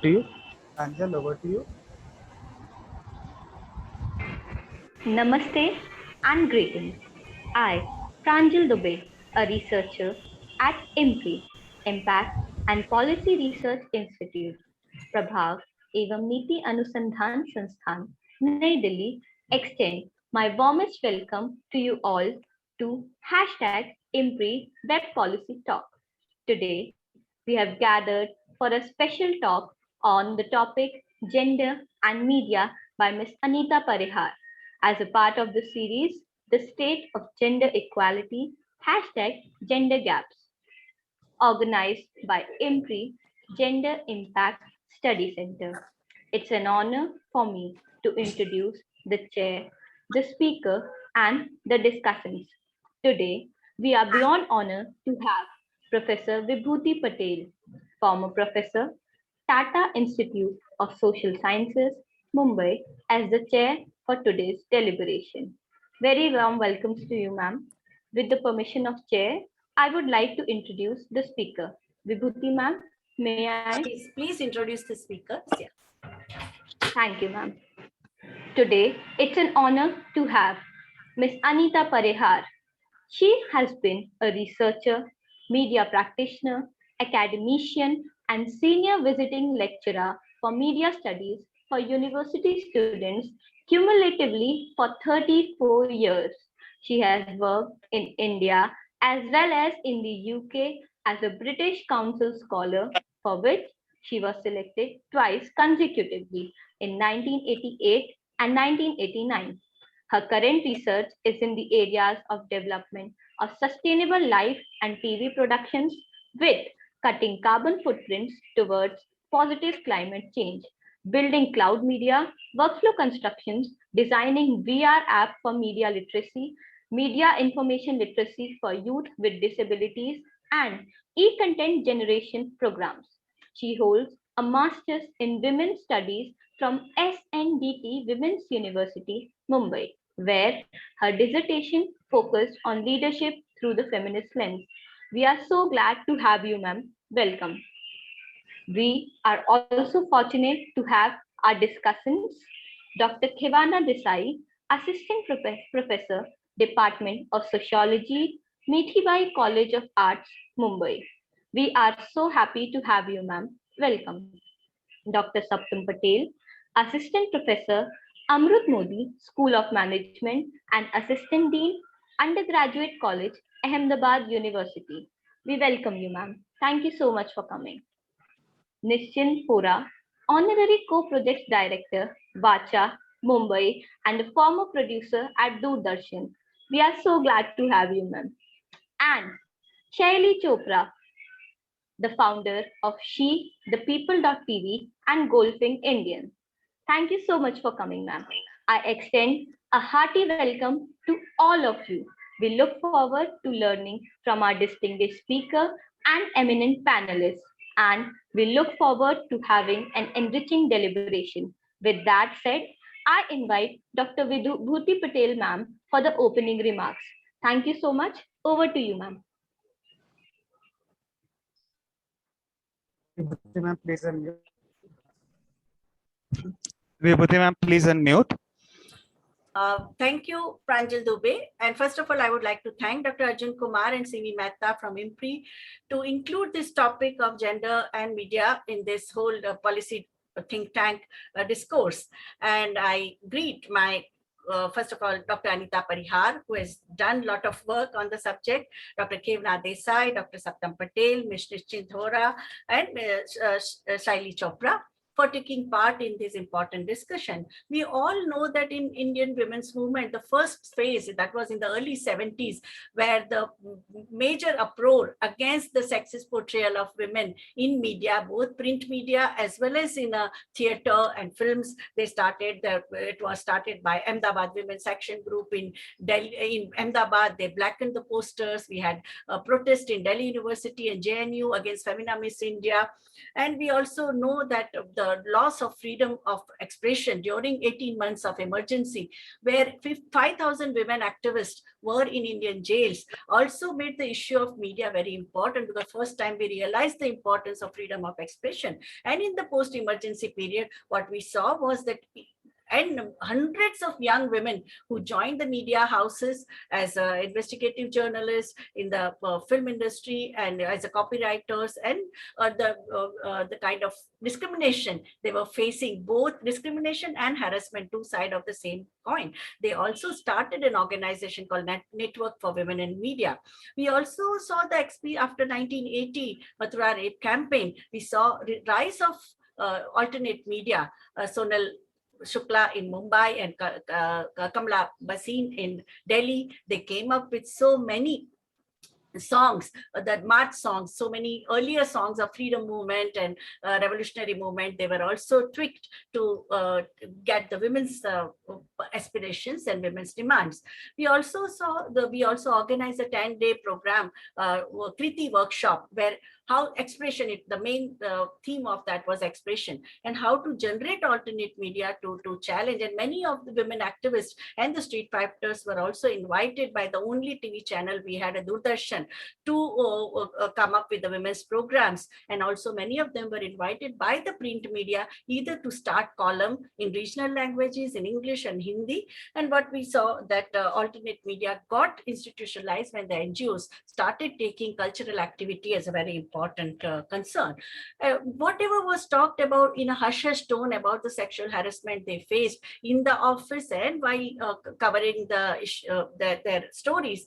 To you, Angel, over to you. Namaste and greetings. I, Pranjal Dubey, a researcher at IMPRI, Impact and Policy Research Institute, प्रभाग एवं नीति अनुसंधान संस्थान नई Delhi, extend my warmest welcome to you all to hashtag IMPRI Web Policy Talk. Today, we have gathered for a special talk on the topic Gender and Media by Ms. Anita Parihar. As a part of the series, The State of Gender Equality, hashtag Gender Gaps, organized by IMPRI Gender Impact Study Center. It's an honor for me to introduce the chair, the speaker, and the discussants. Today, we are beyond honor to have Professor Vibhuti Patel, former professor, Tata Institute of Social Sciences, Mumbai, as the chair for today's deliberation. Very warm welcomes to you, ma'am. With the permission of chair, I would like to introduce the speaker. Vibhuti ma'am, may I? Please introduce the speaker. Yeah. Thank you, ma'am. Today, it's an honor to have Ms. Anita Parihar. She has been a researcher, media practitioner, academician, and senior visiting lecturer for media studies for university students cumulatively for 34 years. She has worked in India as well as in the UK as a British Council scholar, for which she was selected twice consecutively in 1988 and 1989. Her current research is in the areas of development of sustainable life and TV productions with cutting carbon footprints towards positive climate change, building cloud media, workflow constructions, designing VR app for media literacy, media information literacy for youth with disabilities, and e-content generation programs. She holds a master's in women's studies from SNDT Women's University, Mumbai, where her dissertation focused on leadership through the feminist lens. We are so glad to have you, ma'am. Welcome. We are also fortunate to have our discussants, Dr. Khevana Desai, Assistant Professor, Department of Sociology, Mithibai College of Arts, Mumbai. We are so happy to have you, ma'am. Welcome. Dr. Saptam Patel, Assistant Professor, Amrut Modi School of Management and Assistant Dean, Undergraduate College, Ahmedabad University. We welcome you, ma'am. Thank you so much for coming. Nischint Pura, Honorary Co-Project Director, Vacha, Mumbai, and a former producer at Doordarshan. We are so glad to have you, ma'am. And Shaili Chopra, the founder of She, the People.tv, and Golfing Indian. Thank you so much for coming, ma'am. I extend a hearty welcome to all of you. We look forward to learning from our distinguished speaker and eminent panelists, and we look forward to having an enriching deliberation. With that said, I invite Dr. Bhuti Patel, ma'am, for the opening remarks. Thank you so much. Over to you, ma'am. Vibhuti ma'am, please unmute. Vibhuti ma'am, please unmute. Thank you, Pranjal Dubey. And first of all, I would like to thank Dr. Arjun Kumar and Simi Mehta from IMPRI to include this topic of gender and media in this whole policy think tank discourse. And I greet my first of all, Dr. Anita Parihar, who has done a lot of work on the subject, Dr. Khevana Desai, Dr. Saptam Patel, Ms. Nischint Pura, and Shaili Chopra, for taking part in this important discussion. We all know that in Indian women's movement, the first phase, that was in the early 70s, where the major uproar against the sexist portrayal of women in media, both print media as well as in theater and films, it was started by Ahmedabad Women's Action Group in Delhi. In Ahmedabad, they blackened the posters. We had a protest in Delhi University and JNU against Femina Miss India. And we also know that the loss of freedom of expression during 18 months of emergency, where 5,000 women activists were in Indian jails, also made the issue of media very important, because first time we realized the importance of freedom of expression. And in the post-emergency period, what we saw was that and hundreds of young women who joined the media houses as investigative journalists in the film industry and as a copywriters, and the kind of discrimination they were facing, both discrimination and harassment, two sides of the same coin. They also started an organization called Network for Women in Media. We also saw the XP after 1980 Mathura rape campaign. We saw the rise of alternate media, Sonal Shukla in Mumbai and Kamala Bhasin in Delhi. They came up with so many songs, that march songs, so many earlier songs of freedom movement and revolutionary movement. They were also tweaked to get the women's aspirations and women's demands. We also organized a 10-day program, Kriti workshop, where how expression, the main theme of that was expression, and how to generate alternate media to challenge. And many of the women activists and the street fighters were also invited by the only TV channel we had, a Doordarshan, to come up with the women's programs. And also many of them were invited by the print media either to start column in regional languages, in English and Hindi. And what we saw that alternate media got institutionalized when the NGOs started taking cultural activity as a very important concern. Whatever was talked about in a hush-hush tone about the sexual harassment they faced in the office, and by covering their stories,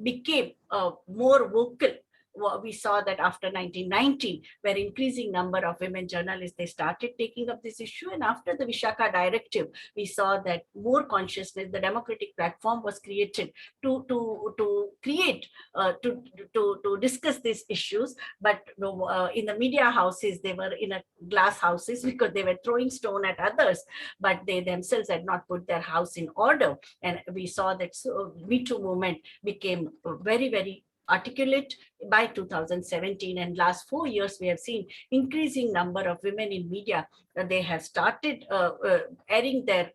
became more vocal. We saw that after 1990, where increasing number of women journalists, they started taking up this issue. And after the Vishaka Directive, we saw that more consciousness, the democratic platform was created to discuss these issues. But in the media houses, they were in a glass houses because they were throwing stone at others, but they themselves had not put their house in order. And we saw that Me Too movement became very, very articulate by 2017, and last 4 years we have seen increasing number of women in media. They have started airing their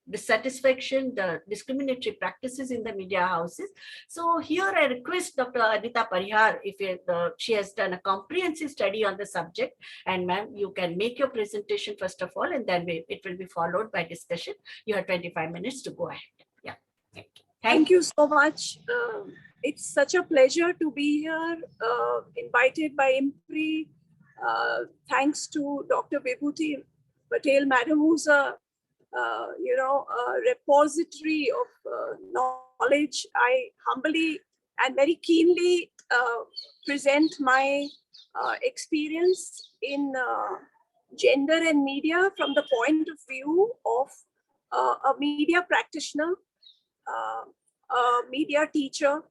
dissatisfaction, the discriminatory practices in the media houses. So here I request Dr. Anita Parihar, if she has done a comprehensive study on the subject, and ma'am, you can make your presentation first of all, and then it will be followed by discussion. You have 25 minutes to go ahead. Yeah, thank you. Thank you so much. It's such a pleasure to be here, invited by IMPRI. Thanks to Dr. Vibhuti Patel, madam, who's a repository of knowledge. I humbly and very keenly present my experience in gender and media from the point of view of a media practitioner, a media teacher.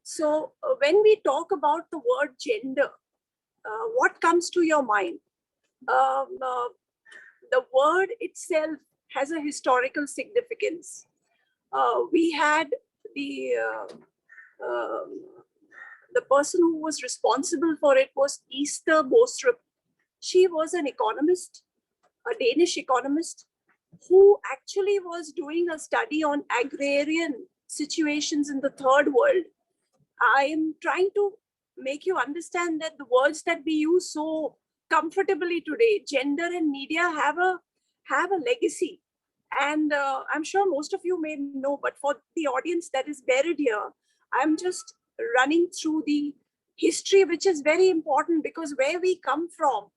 So when we talk about the word gender, what comes to your mind? The word itself has a historical significance. We had the person who was responsible for it was Esther Bostrup. She was an economist, a Danish economist, who actually was doing a study on agrarian situations in the third world. I am trying to make you understand that the words that we use so comfortably today, gender and media, have a legacy. And I'm sure most of you may know, but for the audience that is buried here, I'm just running through the history, which is very important, because where we come from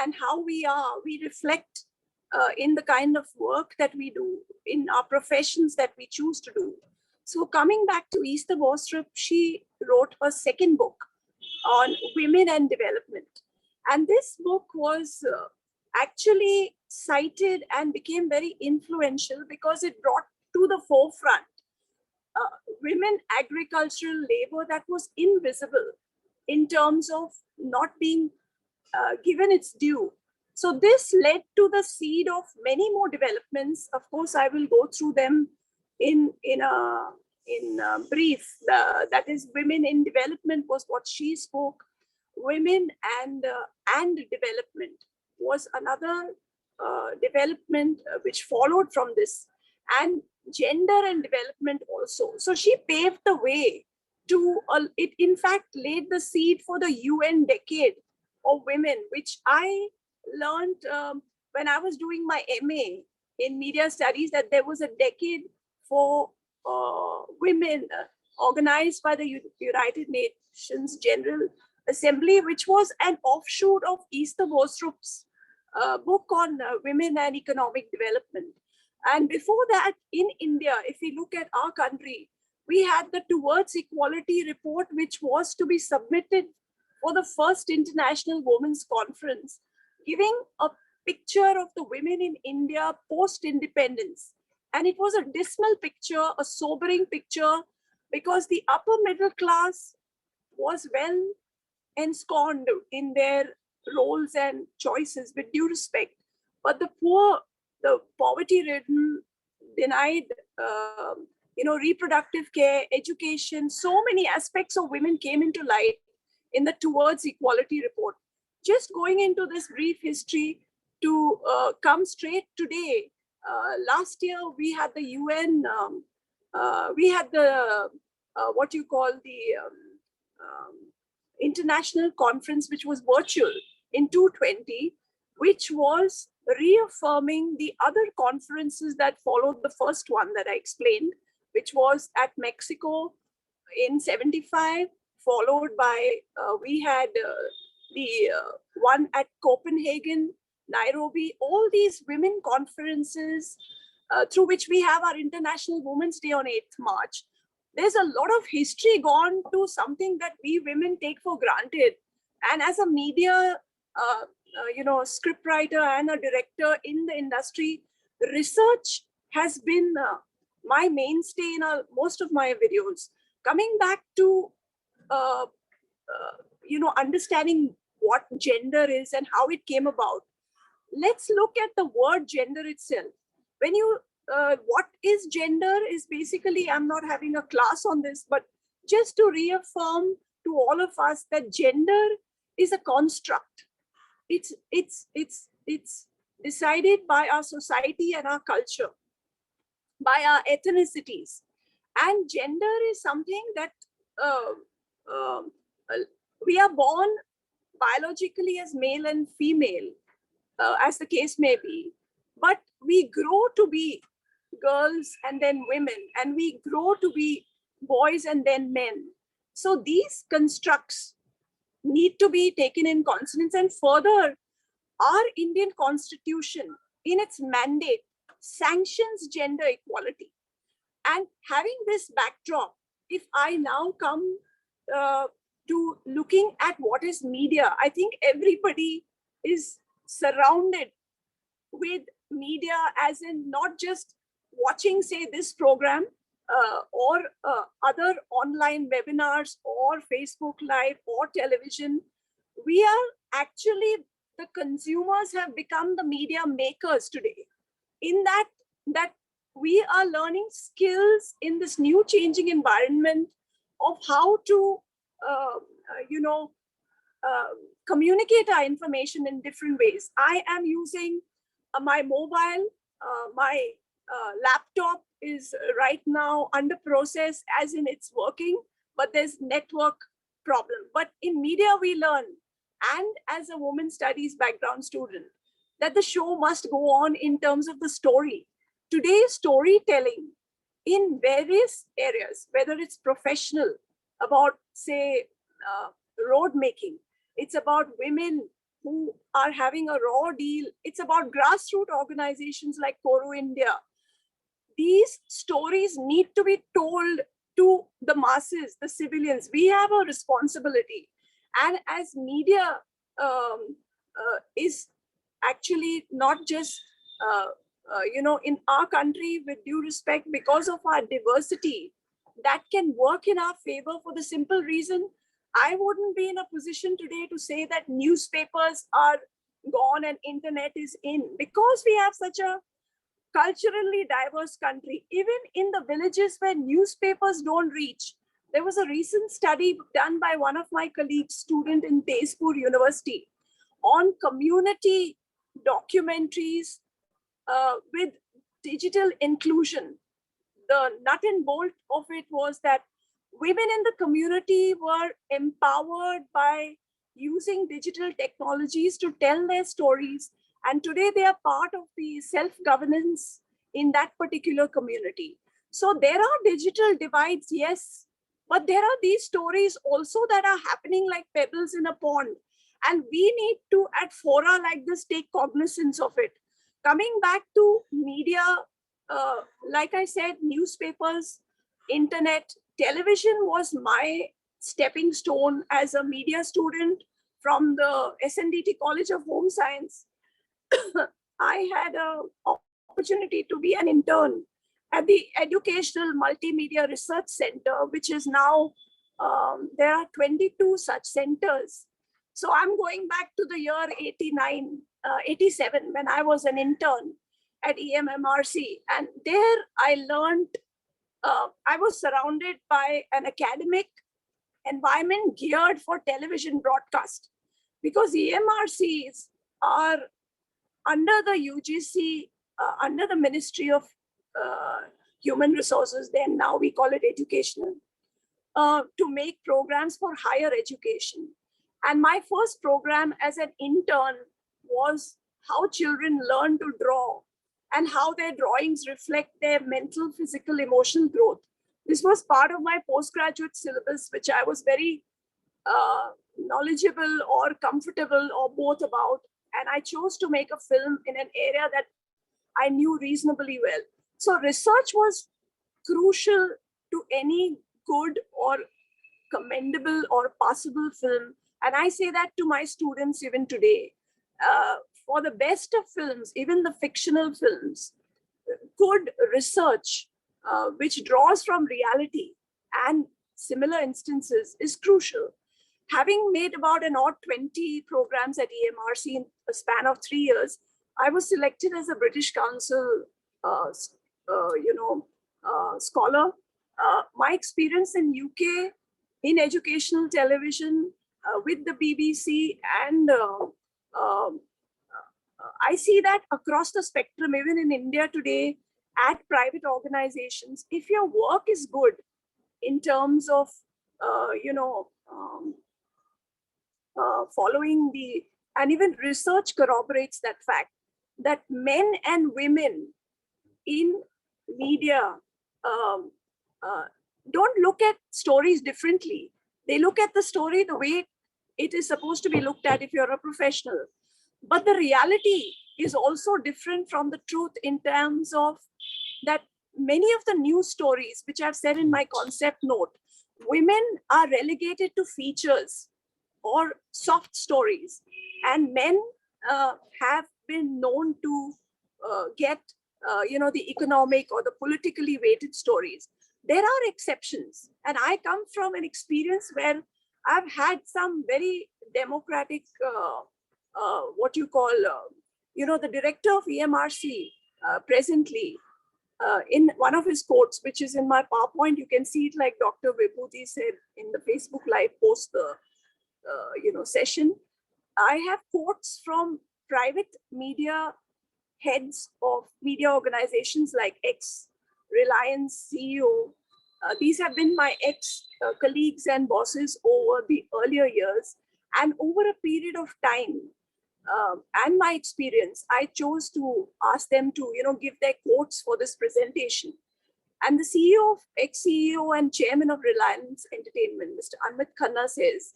and how we are, we reflect in the kind of work that we do, in our professions that we choose to do. So coming back to Esther Bostrup, she wrote her second book on women and development. And this book was actually cited and became very influential because it brought to the forefront women agricultural labor that was invisible in terms of not being given its due. So this led to the seed of many more developments. Of course, I will go through them in brief. That is, women in development was what she spoke. women and development was another development which followed from this, and gender and development also. So she paved the way to, it in fact laid the seed for the UN decade of women, which I learned when I was doing my MA in media studies, that there was a decade for women organized by the United Nations General Assembly, which was an offshoot of Esther Bostrup's book on women and economic development. And before that, in India, if we look at our country, we had the Towards Equality report, which was to be submitted for the first International Women's Conference, giving a picture of the women in India post-independence. And it was a dismal picture, a sobering picture, because the upper middle class was well ensconced in their roles and choices, with due respect. But the poor, the poverty-ridden, denied, reproductive care, education, so many aspects of women came into light in the Towards Equality report. Just going into this brief history to come straight today, last year we had the UN, we had the, what you call the international conference, which was virtual in 2020, which was reaffirming the other conferences that followed the first one that I explained, which was at Mexico in 75, followed by, we had the one at Copenhagen, Nairobi, all these women conferences through which we have our International Women's Day on 8th March. There's a lot of history gone to something that we women take for granted. And as a media, scriptwriter and a director in the industry, research has been my mainstay in most of my videos. Coming back to, understanding what gender is and how it came about. Let's look at the word gender itself. When you, what is gender is basically, I'm not having a class on this, but just to reaffirm to all of us that gender is a construct. It's decided by our society and our culture, by our ethnicities. And gender is something that we are born biologically as male and female, as the case may be, but we grow to be girls and then women, and we grow to be boys and then men. So these constructs need to be taken in consonance. And further, our Indian Constitution in its mandate sanctions gender equality. And having this backdrop, if I now come to looking at what is media, I think everybody is surrounded with media, as in not just watching, say, this program or other online webinars or Facebook Live or television. We are actually, the consumers have become the media makers today, in that we are learning skills in this new changing environment of how to communicate our information in different ways. I am using my mobile, my laptop is right now under process, as in it's working, but there's network problem. But in media we learn, and as a women studies background student, that the show must go on in terms of the story. Today's storytelling in various areas, whether it's professional, about, say, road making, it's about women who are having a raw deal, it's about grassroots organizations like Coro India. These stories need to be told to the masses, the civilians. We have a responsibility. And as media is actually not just, in our country, with due respect, because of our diversity, that can work in our favor for the simple reason, I wouldn't be in a position today to say that newspapers are gone and internet is in, because we have such a culturally diverse country. Even in the villages where newspapers don't reach, There was a recent study done by one of my colleagues, student in Tezpur University, on community documentaries with digital inclusion. The nut and bolt of it was that women in the community were empowered by using digital technologies to tell their stories. And today they are part of the self-governance in that particular community. So there are digital divides, yes, but there are these stories also that are happening like pebbles in a pond. And we need to, at fora like this, take cognizance of it. Coming back to media, like I said, newspapers, internet, television was my stepping stone as a media student from the SNDT College of Home Science. I had an opportunity to be an intern at the Educational Multimedia Research Center, which is now, there are 22 such centers. So I'm going back to the year 87, when I was an intern at EMMRC. And there I learned, I was surrounded by an academic environment geared for television broadcast, because EMRCs are under the UGC, under the Ministry of Human Resources, then now we call it educational, to make programs for higher education. And my first program as an intern was how children learn to draw and how their drawings reflect their mental, physical, emotional growth. This was part of my postgraduate syllabus, which I was very knowledgeable or comfortable or both about. And I chose to make a film in an area that I knew reasonably well. So research was crucial to any good or commendable or passable film. And I say that to my students even today. For the best of films, even the fictional films, good research, which draws from reality and similar instances, is crucial. Having made about an odd 20 programs at EMRC in a span of 3 years, I was selected as a British Council scholar. My experience in UK in educational television with the BBC, and I see that across the spectrum, even in India today, at private organizations, if your work is good in terms of, following the, and even research corroborates that fact, that men and women in media don't look at stories differently. They look at the story the way it is supposed to be looked at if you're a professional. But the reality is also different from the truth in terms of that many of the news stories, which I've said in my concept note, women are relegated to features or soft stories, and men have been known to get the economic or the politically weighted stories. There are exceptions, and I come from an experience where I've had some very democratic, what you call, the director of EMRC presently, in one of his quotes, which is in my PowerPoint, you can see it like Dr. Vibhuti said in the Facebook Live post the session. I have quotes from private media heads of media organizations like ex-Reliance CEO. These have been my ex-colleagues and bosses over the earlier years. And over a period of time, and my experience, I chose to ask them to, give their quotes for this presentation. And the CEO of ex-CEO and chairman of Reliance Entertainment, Mr. Anmit Khanna, says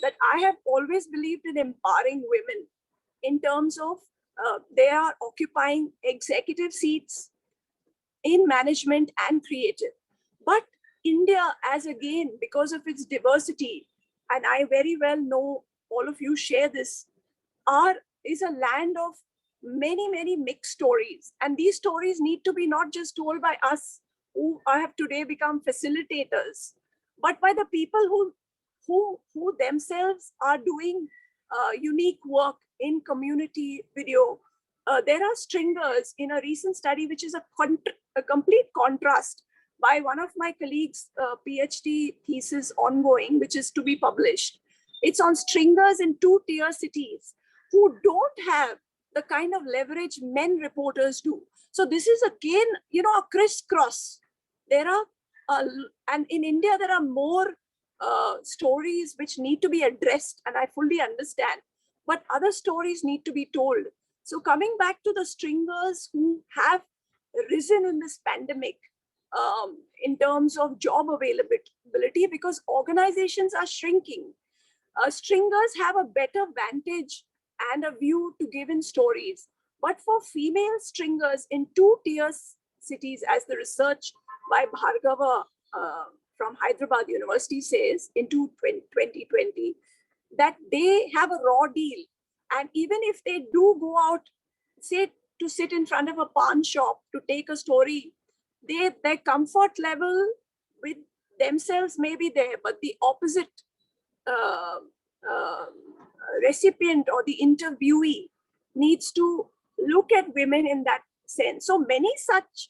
that I have always believed in empowering women in terms of they are occupying executive seats in management and creative. But India, as again, because of its diversity, and I very well know all of you share this, is a land of many, many mixed stories. And these stories need to be not just told by us who have today become facilitators, but by the people who themselves are doing unique work in community video. There are stringers in a recent study, which is a complete contrast by one of my colleagues' PhD thesis ongoing, which is to be published. It's on stringers in 2-tier cities who don't have the kind of leverage men reporters do. So this is again, a crisscross. There are, and in India, there are more stories which need to be addressed, and I fully understand, but other stories need to be told. So coming back to the stringers who have risen in this pandemic, in terms of job availability, because organizations are shrinking. Stringers have a better vantage and a view to give in stories. But for female stringers in 2-tier cities, as the research by Bhargava from Hyderabad University says in 2020, that they have a raw deal. And even if they do go out, say, to sit in front of a pawn shop to take a story, their comfort level with themselves may be there, but the opposite recipient or the interviewee needs to look at women in that sense. So many such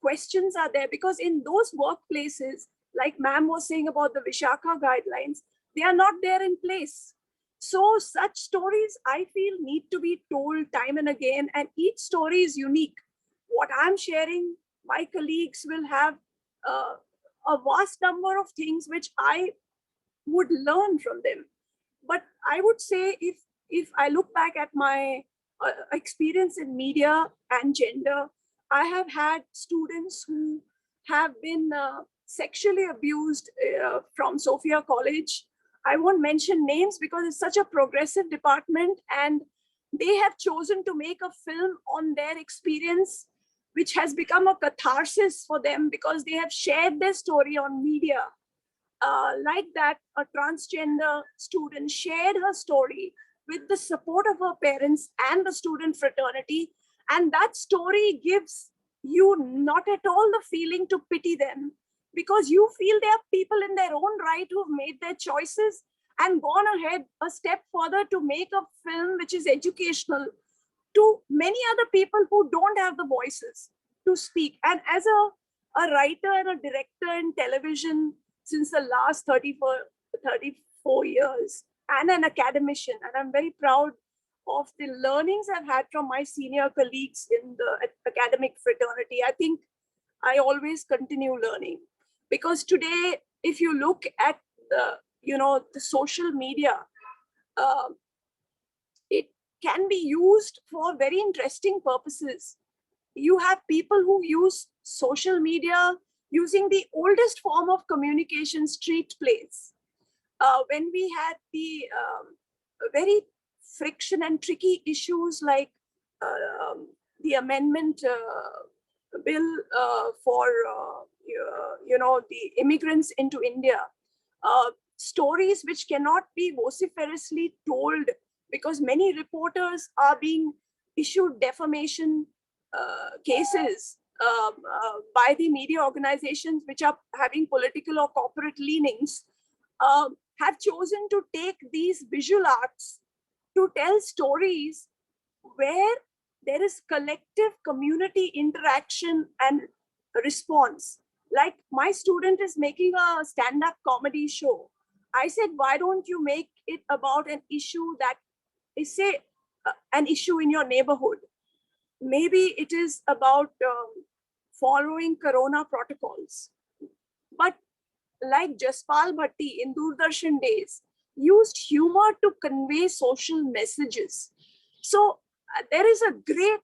questions are there, because in those workplaces, like ma'am was saying about the Vishaka guidelines, they are not there in place. So such stories, I feel, need to be told time and again, and each story is unique. What I'm sharing, my colleagues will have a vast number of things which I would learn from them. But I would say, if I look back at my experience in media and gender, I have had students who have been sexually abused from Sophia College. I won't mention names because it's such a progressive department, and they have chosen to make a film on their experience, which has become a catharsis for them because they have shared their story on media. Like that, a transgender student shared her story with the support of her parents and the student fraternity. And that story gives you not at all the feeling to pity them, because you feel they are people in their own right who have made their choices and gone ahead a step further to make a film which is educational to many other people who don't have the voices to speak. And as a writer and a director in television since the last 34 years, and an academician, and I'm very proud of the learnings I've had from my senior colleagues in the academic fraternity. I think I always continue learning, because today, if you look at the social media, it can be used for very interesting purposes. You have people who use social media using the oldest form of communication, street plays. When we had the very friction and tricky issues like the amendment bill for the immigrants into India, stories which cannot be vociferously told because many reporters are being issued defamation cases by the media organizations which are having political or corporate leanings, have chosen to take these visual arts to tell stories where there is collective community interaction and response. Like my student is making a stand-up comedy show. I said, why don't you make it about an issue that is, say, an issue in your neighborhood? Maybe it is about following Corona protocols. But like Jaspal Bhatti in Doordarshan days, used humor to convey social messages. So there is a great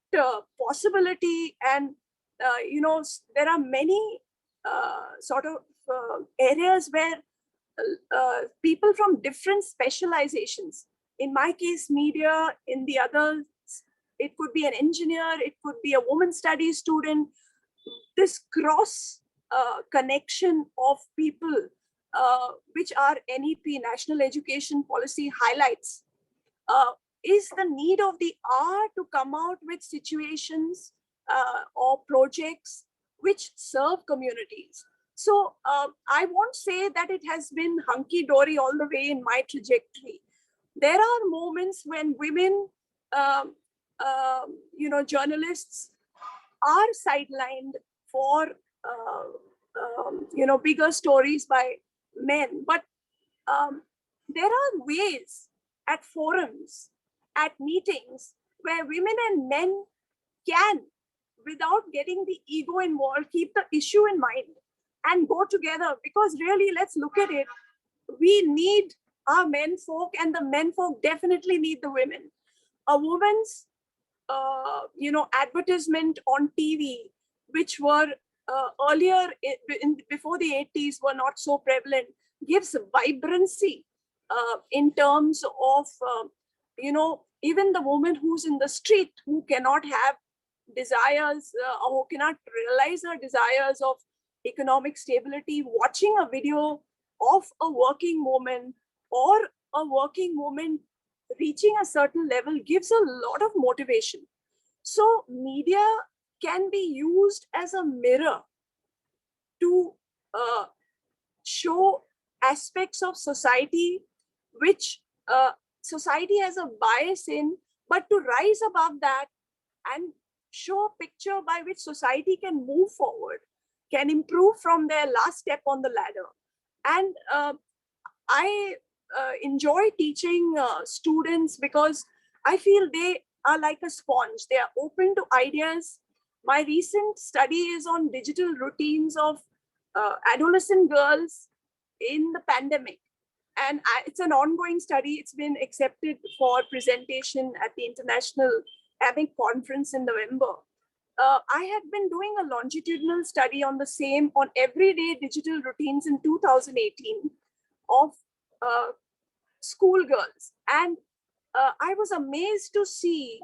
possibility, and there are many areas where people from different specializations, in my case media, in the others it could be an engineer, it could be a women studies student, this cross connection of people, which our NEP, National Education Policy, highlights, is the need of the hour to come out with situations or projects which serve communities. So I won't say that it has been hunky-dory all the way in my trajectory. There are moments when women, journalists are sidelined for bigger stories by men. But there are ways at forums, at meetings, where women and men can, without getting the ego involved, keep the issue in mind and go together. Because really, let's look at it. We need our men folk, and the men folk definitely need the women. A woman's, advertisement on TV, which were earlier before the 80s were not so prevalent, gives vibrancy in terms of, even the woman who's in the street who cannot have desires or who cannot realize her desires of economic stability, watching a video of a working woman or a working woman reaching a certain level gives a lot of motivation. So media can be used as a mirror to show aspects of society which society has a bias in, but to rise above that and show a picture by which society can move forward, can improve from their last step on the ladder. And I enjoy teaching students because I feel they are like a sponge. They are open to ideas. My recent study is on digital routines of adolescent girls in the pandemic. And it's an ongoing study. It's been accepted for presentation at the International AMIC conference in November. I had been doing a longitudinal study on the same, on everyday digital routines in 2018 of schoolgirls. And I was amazed to see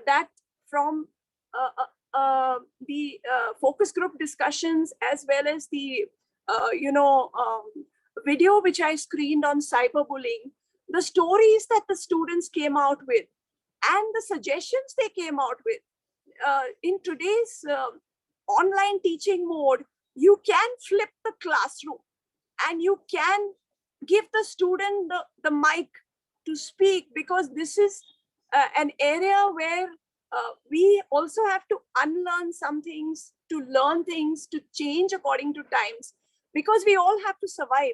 that from the focus group discussions, as well as the, video which I screened on cyberbullying, the stories that the students came out with and the suggestions they came out with. In today's online teaching mode, you can flip the classroom and you can give the student the mic to speak, because this is an area where we also have to unlearn some things, to learn things, to change according to times, because we all have to survive.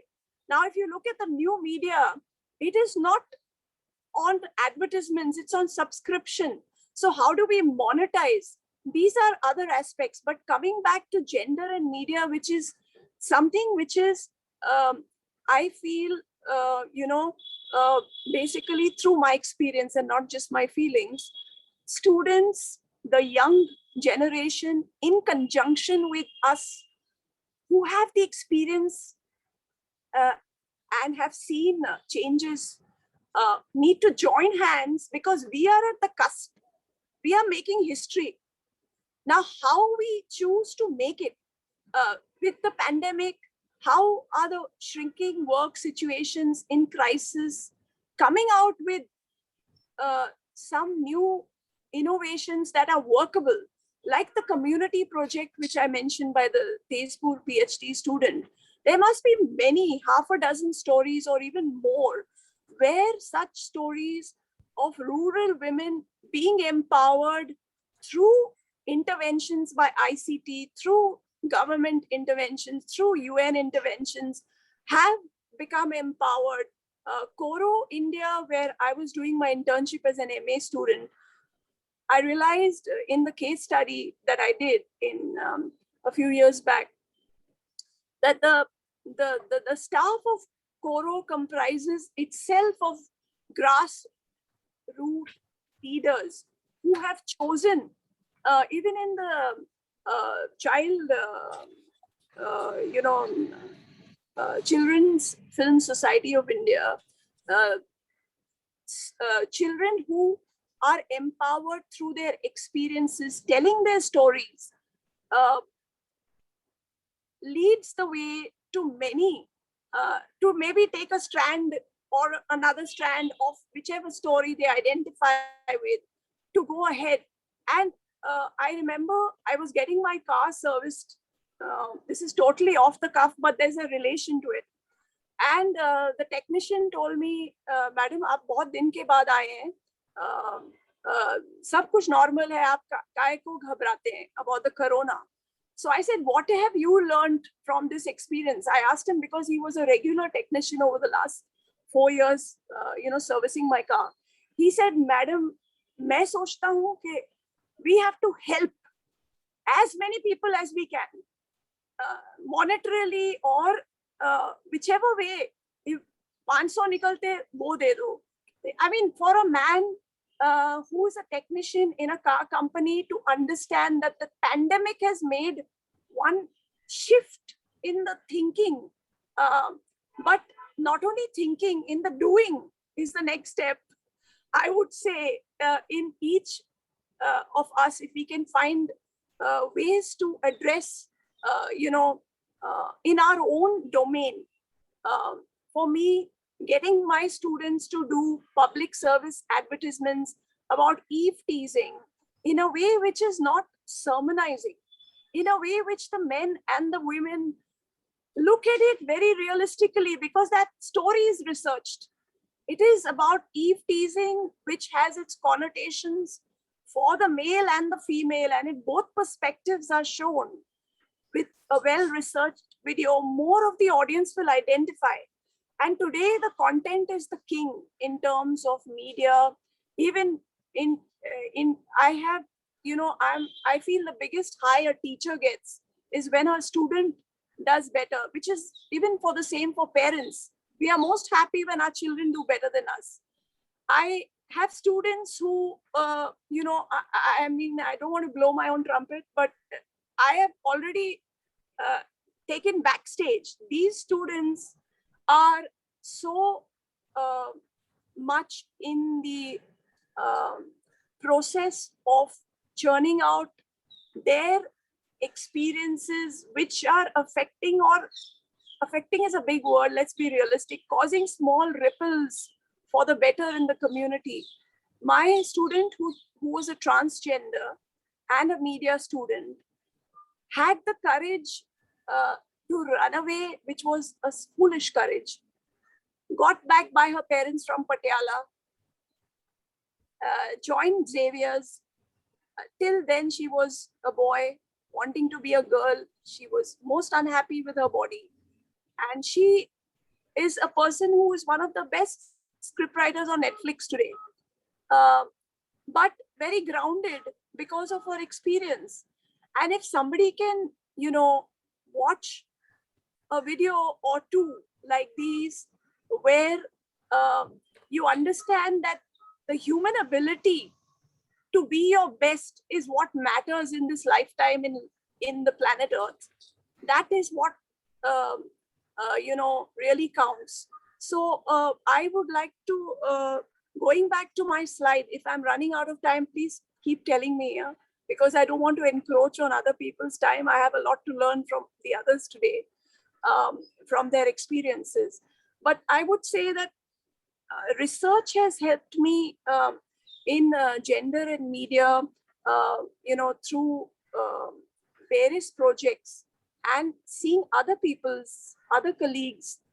Now, if you look at the new media, it is not on advertisements, it's on subscription. So how do we monetize? These are other aspects. But coming back to gender and media, which is something which is, I feel, basically through my experience and not just my feelings, students, the young generation, in conjunction with us who have the experience and have seen changes, need to join hands, because we are at the cusp. We are making history. Now, how we choose to make it with the pandemic, how are the shrinking work situations in crisis coming out with some new innovations that are workable, like the community project, which I mentioned by the Tezpur PhD student. There must be many, half a dozen stories or even more, where such stories of rural women being empowered through interventions by ICT, through government interventions, through UN interventions, have become empowered. Coro India, where I was doing my internship as an MA student, I realized in the case study that I did in a few years back, that the staff of Coro comprises itself of grassroots leaders who have chosen, even in the child, Children's Film Society of India, children who are empowered through their experiences, telling their stories, leads the way to many, to maybe take a strand or another strand of whichever story they identify with, to go ahead. And I remember I was getting my car serviced. This is totally off the cuff, but there's a relation to it. And the technician told me, "Madam, आप बहुत दिन के बाद आए हैं, सब कुछ normal है, आप काय को घबराते हैं about the corona?" So I said, what have you learned from this experience? I asked him because he was a regular technician over the last 4 years, servicing my car. He said, Madam, मैं सोचता हूँ कि we have to help as many people as we can, monetarily or whichever way. If 500 निकलते वो दे दो. I mean, for a man who is a technician in a car company to understand that the pandemic has made one shift in the thinking, but not only thinking, in the doing is the next step. I would say in each of us, if we can find ways to address, in our own domain. For me, getting my students to do public service advertisements about eve teasing in a way which is not sermonizing, in a way which the men and the women look at it very realistically, because that story is researched. It is about eve teasing, which has its connotations for the male and the female, and in both perspectives are shown with a well-researched video. More of the audience will identify. And today the content is the king in terms of media. Even I feel the biggest high a teacher gets is when her student does better, which is even for the same for parents. We are most happy when our children do better than us. I have students who, I mean, I don't want to blow my own trumpet, but I have already taken backstage. These students are so much in the process of churning out their experiences, which are affecting is a big word, let's be realistic, causing small ripples for the better in the community. My student who was a transgender and a media student had the courage to run away, which was a foolish courage, got back by her parents from Patiala, joined Xavier's. Till then, she was a boy wanting to be a girl. She was most unhappy with her body. And she is a person who is one of the best scriptwriters on Netflix today, but very grounded because of her experience. And if somebody can, watch a video or two like these, where you understand that the human ability to be your best is what matters in this lifetime in the planet Earth. That is what really counts. So I would like to, going back to my slide, if I'm running out of time, please keep telling me, because I don't want to encroach on other people's time. I have a lot to learn from the others today, from their experiences. But I would say that research has helped me in gender and media, through various projects, and seeing other colleagues,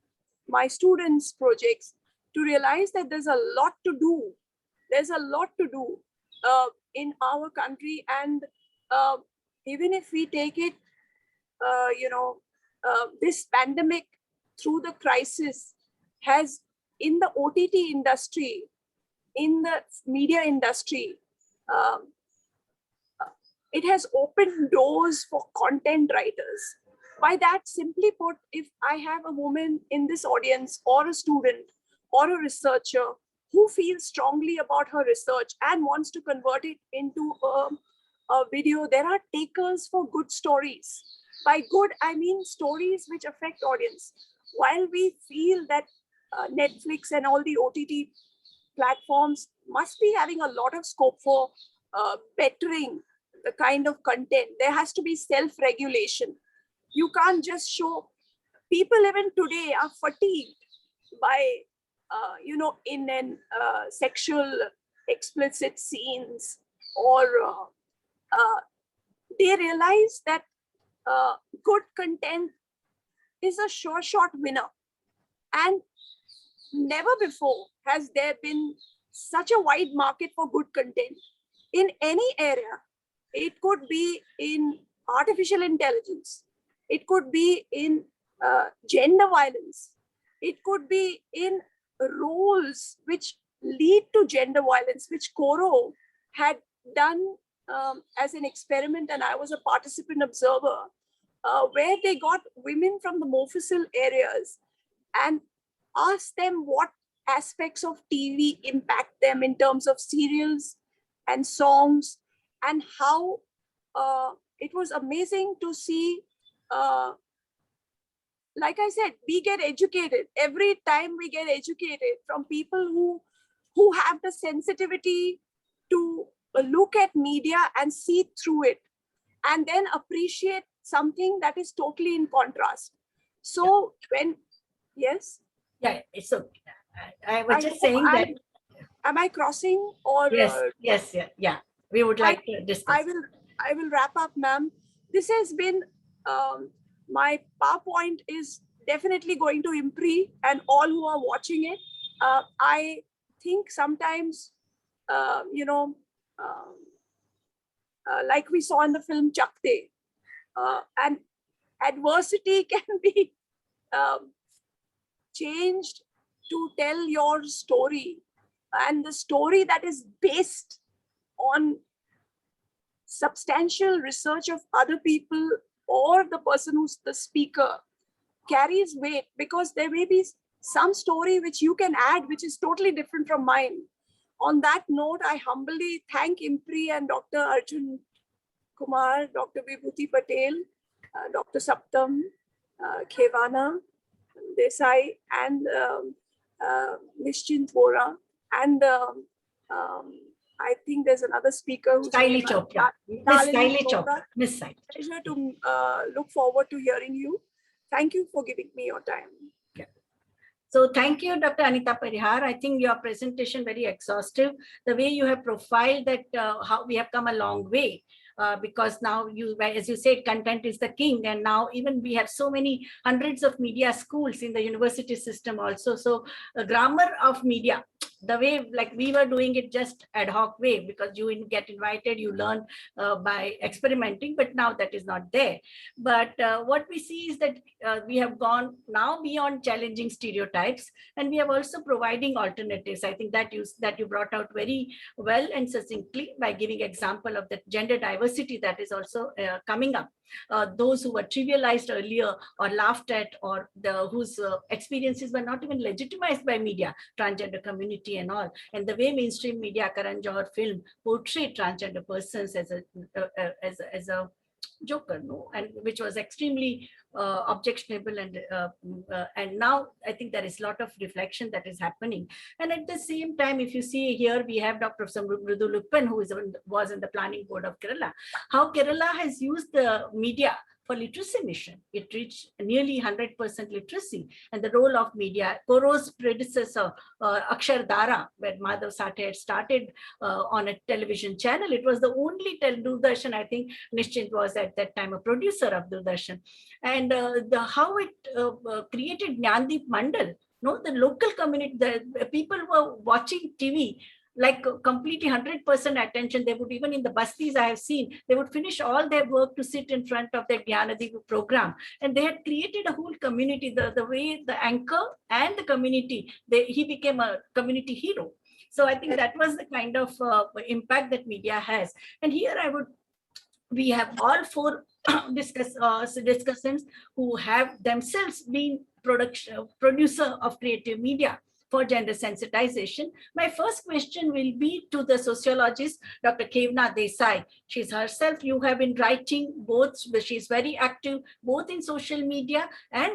my students' projects, to realize that there's a lot to do. There's a lot to do in our country. And even if we take it, this pandemic through the crisis has, in the OTT industry, in the media industry, it has opened doors for content writers. By that, simply put, if I have a woman in this audience, or a student, or a researcher who feels strongly about her research and wants to convert it into a video, there are takers for good stories. By good, I mean stories which affect audience. While we feel that Netflix and all the OTT platforms must be having a lot of scope for bettering the kind of content, there has to be self-regulation. You can't just show. People even today are fatigued by, in an sexual explicit scenes, or they realize that good content is a sure shot winner. And never before has there been such a wide market for good content in any area. It could be in artificial intelligence. It could be in gender violence. It could be in roles which lead to gender violence, which Coro had done as an experiment, and I was a participant observer, where they got women from the Mofussil areas and asked them what aspects of TV impact them in terms of serials and songs, and how it was amazing to see, like I said, we get educated. Every time we get educated from people who have the sensitivity to look at media and see through it, and then appreciate something that is totally in contrast. So when, yes? Yeah, it's okay. I was just saying that. Am I crossing or? Yes, yeah. We would like to discuss. I will wrap up, ma'am. This has been, my PowerPoint is definitely going to IMPRI and all who are watching it. I think sometimes, like we saw in the film Chakte, and adversity can be changed to tell your story, and the story that is based on substantial research of other people or the person who's the speaker carries weight, because there may be some story which you can add which is totally different from mine. On that note, I humbly thank IMPRI and Dr. Arjun Kumar, Dr. Vibhuti Patel, Dr. Saptam, Khevana Desai, and Nischint Vora, and I think there's another speaker. Kylie Chopra. Miss Kylie Chopra. Miss Kylie. Pleasure to look forward to hearing you. Thank you for giving me your time. Yeah. So thank you, Dr. Anita Parihar. I think your presentation very exhaustive. The way you have profiled that how we have come a long way. Because now as you said, content is the king, and now even we have so many hundreds of media schools in the university system also. So grammar of media, the way like we were doing it just ad hoc way, because you get invited, you learn by experimenting, but now that is not there. But what we see is that we have gone now beyond challenging stereotypes, and we have also providing alternatives. I think that you brought out very well and succinctly by giving example of the gender diversity that is also coming up. Those who were trivialized earlier or laughed at, or whose experiences were not even legitimized by media, transgender community and all, and the way mainstream media, Karan Johar film portrayed transgender persons as a joker, no, and which was extremely objectionable, and now I think there is a lot of reflection that is happening. And at the same time, if you see here, we have Dr. Mridu Luppan, who was in the planning board of Kerala. How Kerala has used the media for literacy mission. It reached nearly 100% literacy, and the role of media. Coro's predecessor, Akshar Dara, where Madhav Sathe had started on a television channel. It was the only Doordarshan. I think Nischint was at that time a producer of Doordarshan, and how it created Jnandeep Mandal. No, the local community, the people were watching TV like completely 100% attention. They would, even in the bastis I have seen, they would finish all their work to sit in front of their Jnanadeep program. And they had created a whole community, the way the anchor and the community, he became a community hero. So I think that was the kind of impact that media has. And here we have all four discussants who have themselves been producer of creative media for gender sensitization. My first question will be to the sociologist, Dr. Khevana Desai. She's herself, you have been writing both, she's very active both in social media and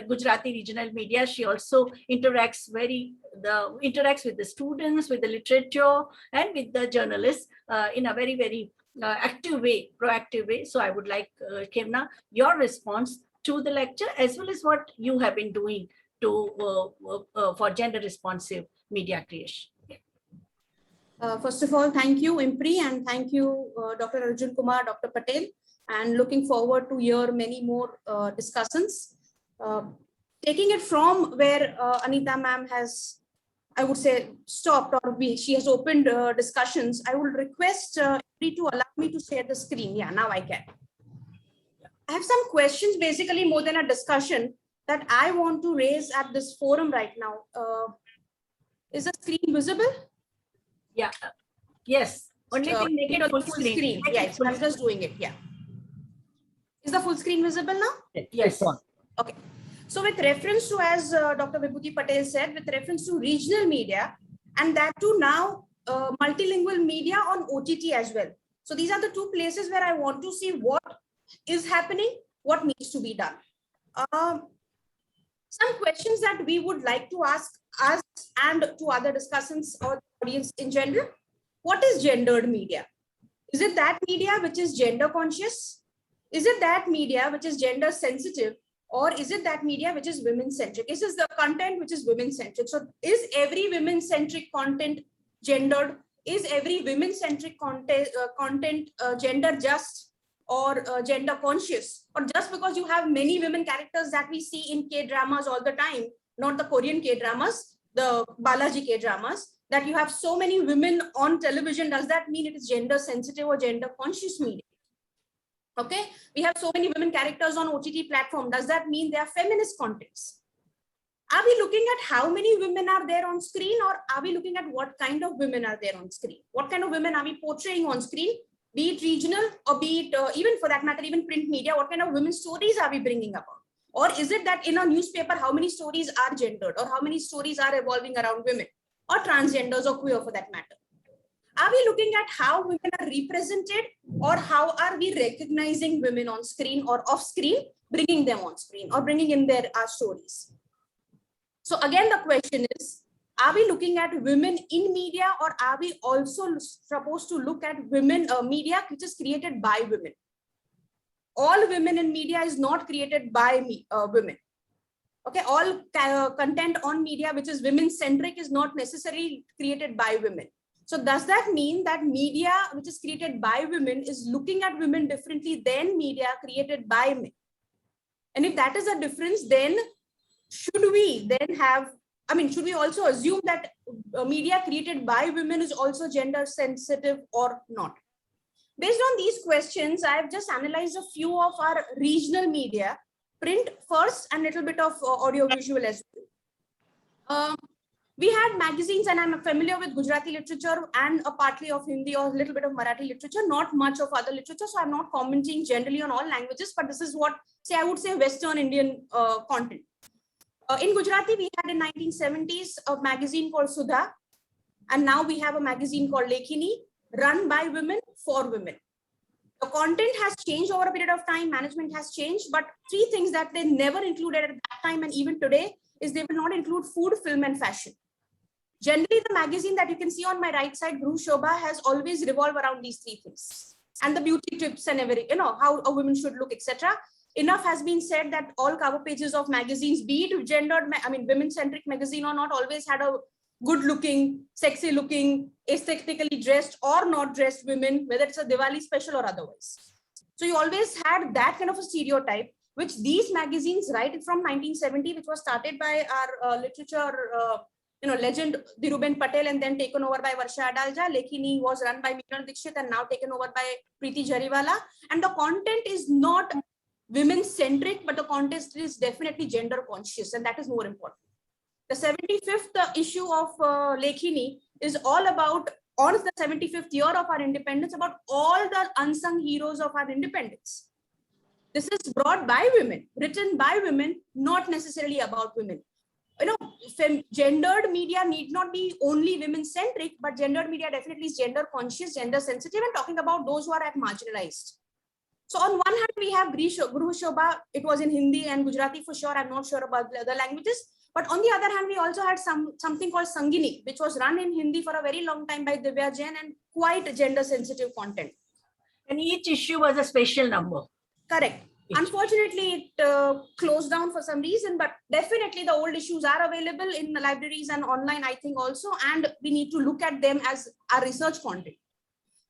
Gujarati regional media. She also interacts with the students, with the literature, and with the journalists in a very, very active way, proactive way. So I would like, Khevana, your response to the lecture, as well as what you have been doing for gender responsive media creation. First of all, thank you, IMPRI, and thank you, Dr. Arjun Kumar, Dr. Patel, and looking forward to hear many more discussions. Taking it from where Anita ma'am has, I would say, stopped, or she has opened discussions, I will request IMPRI to allow me to share the screen. Yeah, now I can. I have some questions, basically more than a discussion, that I want to raise at this forum right now. Is the screen visible? Yeah. Yes. Only thing, make it full screen. Make Yeah, it full I'm just doing it. Yeah. Is the full screen visible now? screen. Yes. Okay. So with reference to, as Dr. Vibhuti Patel said, with reference to regional media, and that too now multilingual media on OTT as well. So these are the two places where I want to see what is happening, what needs to be done. Some questions that we would like to ask us and to other discussants or audience in general. What is gendered media? Is it that media which is gender conscious? Is it that media which is gender sensitive? Or is it that media which is women centric? Is this the content which is women centric? So is every women centric content gendered? Is every women centric content gender just or gender conscious? Or just because you have many women characters that we see in K-dramas all the time, not the Korean K-dramas, the Balaji K-dramas, that you have so many women on television, does that mean it is gender sensitive or gender conscious media? Okay, we have so many women characters on OTT platform. Does that mean they are feminist contents? Are we looking at how many women are there on screen, or are we looking at what kind of women are there on screen? What kind of women are we portraying on screen? Be it regional or be it even for that matter, even print media, what kind of women's stories are we bringing about? Or is it that in a newspaper, how many stories are gendered, or how many stories are evolving around women or transgenders or queer for that matter? Are we looking at how women are represented, or how are we recognizing women on screen or off screen, bringing them on screen or bringing in their stories? So again, the question is, are we looking at women in media, or are we also supposed to look at women media which is created by women? All women in media is not created by women. Okay, all content on media which is women centric is not necessarily created by women. So does that mean that media which is created by women is looking at women differently than media created by men? And if that is a difference, then should we then have, should we also assume that media created by women is also gender sensitive or not? Based on these questions, I've just analyzed a few of our regional media, print first and a little bit of audio visual as well. We had magazines, and I'm familiar with Gujarati literature and a partly of Hindi or a little bit of Marathi literature, not much of other literature. So I'm not commenting generally on all languages, but this is what, say, I would say Western Indian content. In Gujarati, we had in 1970s a magazine called Sudha, and now we have a magazine called Lekhini, run by women for women. The content has changed over a period of time, management has changed, but three things that they never included at that time and even today is they will not include food, film, and fashion. Generally, the magazine that you can see on my right side, Guru Shobha, has always revolved around these three things. And the beauty tips and everything, how a woman should look, etc. Enough has been said that all cover pages of magazines, be it gendered, women-centric magazine or not, always had a good-looking, sexy-looking, aesthetically dressed or not dressed women, whether it's a Diwali special or otherwise. So you always had that kind of a stereotype, which these magazines, right from 1970, which was started by our literature legend Dhiruben Patel and then taken over by Varsha Adalja. Lekhini was run by Meenal Dixit and now taken over by Preeti Jariwala. And the content is not women-centric, but the content is definitely gender-conscious, and that is more important. The 75th issue of Lekhini is all about, on the 75th year of our independence, about all the unsung heroes of our independence. This is brought by women, written by women, not necessarily about women. Gendered media need not be only women-centric, but gendered media definitely is gender-conscious, gender-sensitive, and talking about those who are at marginalized. So on one hand, we have Guru Shobha. It was in Hindi and Gujarati for sure. I'm not sure about the other languages. But on the other hand, we also had something called Sangini, which was run in Hindi for a very long time by Divya Jain, and quite gender-sensitive content. And each issue was a special number. Correct. Unfortunately, it closed down for some reason, but definitely the old issues are available in the libraries and online, I think also, and we need to look at them as our research content.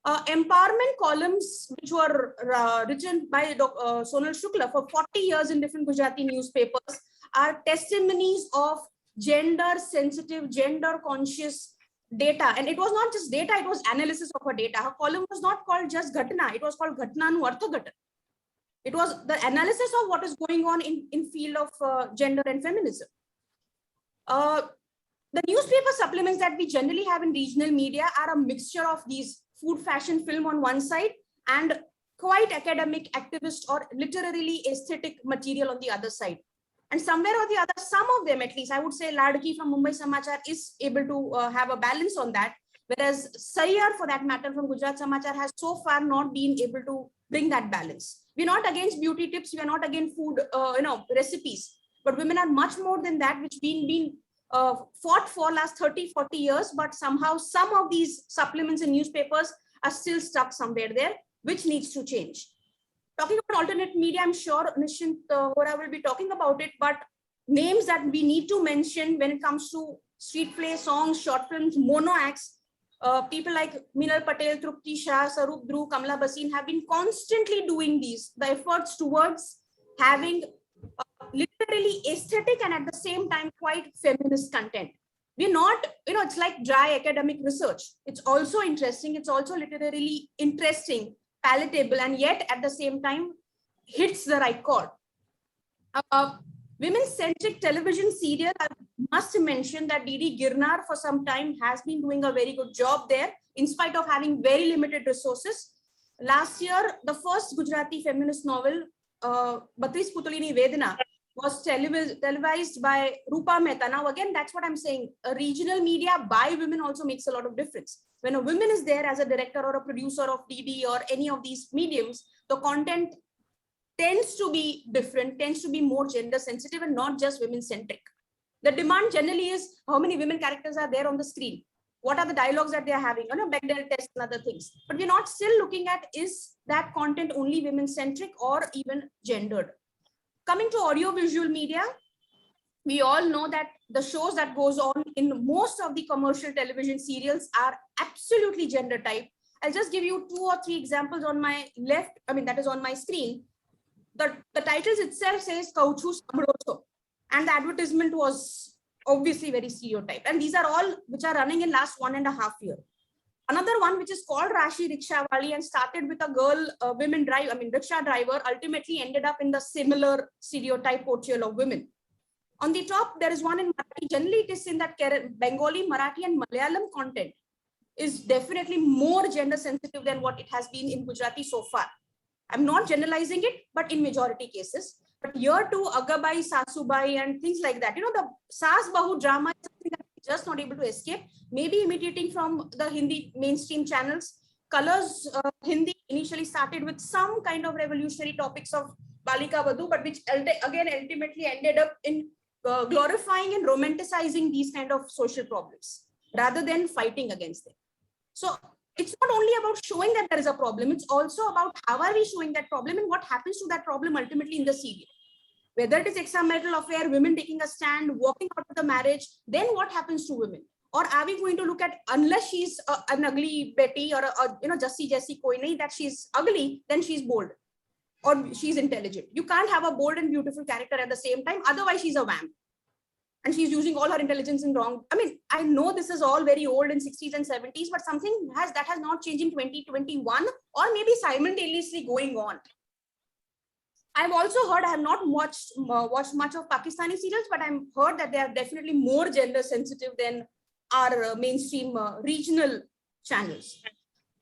Empowerment columns, which were written by Sonal Shukla for 40 years in different Gujarati newspapers, are testimonies of gender-sensitive, gender-conscious data. And it was not just data, it was analysis of her data. Her column was not called just Ghatna, it was called Ghatna Nu Artha Ghatan. It was the analysis of what is going on in field of gender and feminism. The newspaper supplements that we generally have in regional media are a mixture of these food, fashion, film on one side and quite academic, activist or literarily aesthetic material on the other side. And somewhere or the other, some of them at least, I would say Ladki from Mumbai Samachar is able to have a balance on that. Whereas Sayyar, for that matter, from Gujarat Samachar has so far not been able to bring that balance. We're not against beauty tips. We are not against food, recipes, but women are much more than that, which been fought for last 30, 40 years. But somehow some of these supplements in newspapers are still stuck somewhere there, which needs to change. Talking about alternate media, I'm sure Nishant Hora will be talking about it, but names that we need to mention when it comes to street play, songs, short films, mono acts, people like Minal Patel, Trupti Shah, Sarup Dhruv, Kamala Bhasin have been constantly doing the efforts towards having literally aesthetic and at the same time quite feminist content. We're not, it's like dry academic research. It's also interesting. It's also literally interesting, palatable, and yet at the same time hits the right chord. Women-centric television serial, I must mention that Didi Girnar for some time has been doing a very good job there, in spite of having very limited resources. Last year, the first Gujarati feminist novel, Batris Putulini Vedana, was televised by Rupa Mehta. Now, again, that's what I'm saying. A regional media by women also makes a lot of difference. When a woman is there as a director or a producer of DD or any of these mediums, the content tends to be different, tends to be more gender sensitive and not just women centric. The demand generally is how many women characters are there on the screen? What are the dialogues that they're having? Bechdel test and other things. But we're not still looking at, is that content only women centric or even gendered? Coming to audio visual media, we all know that the shows that goes on in most of the commercial television serials are absolutely gender type. I'll just give you 2 or 3 examples on my left. That is on my screen. The titles itself says Kauchu Samrocho, and the advertisement was obviously very stereotyped. And these are all which are running in last 1.5 years. Another one which is called Rashi Rikshawali and started with a girl, rickshaw driver, ultimately ended up in the similar stereotype portrayal of women. On the top, there is one in Marathi. Generally, it is in that Bengali, Marathi, and Malayalam content is definitely more gender sensitive than what it has been in Gujarati so far. I'm not generalizing it, but in majority cases. But here too, Agabai, Sasubai, and things like that. The Saas Bahu drama is something that we're just not able to escape. Maybe imitating from the Hindi mainstream channels. Colors Hindi initially started with some kind of revolutionary topics of Balika Vadhu, but which again ultimately ended up in glorifying and romanticizing these kind of social problems rather than fighting against them. So it's not only about showing that there is a problem, it's also about how are we showing that problem and what happens to that problem ultimately in the serial. Whether it is extramarital affair, women taking a stand, walking out of the marriage, then what happens to women? Or are we going to look at, unless she's an ugly Betty or Jessie koi nahi, that she's ugly, then she's bold or she's intelligent. You can't have a bold and beautiful character at the same time, otherwise she's a vamp. And she's using all her intelligence in wrong. I know this is all very old in 60s and 70s, but something that has not changed in 2021 or maybe simultaneously going on. I've also heard, I have not watched much of Pakistani serials, but I've heard that they are definitely more gender sensitive than our mainstream regional channels.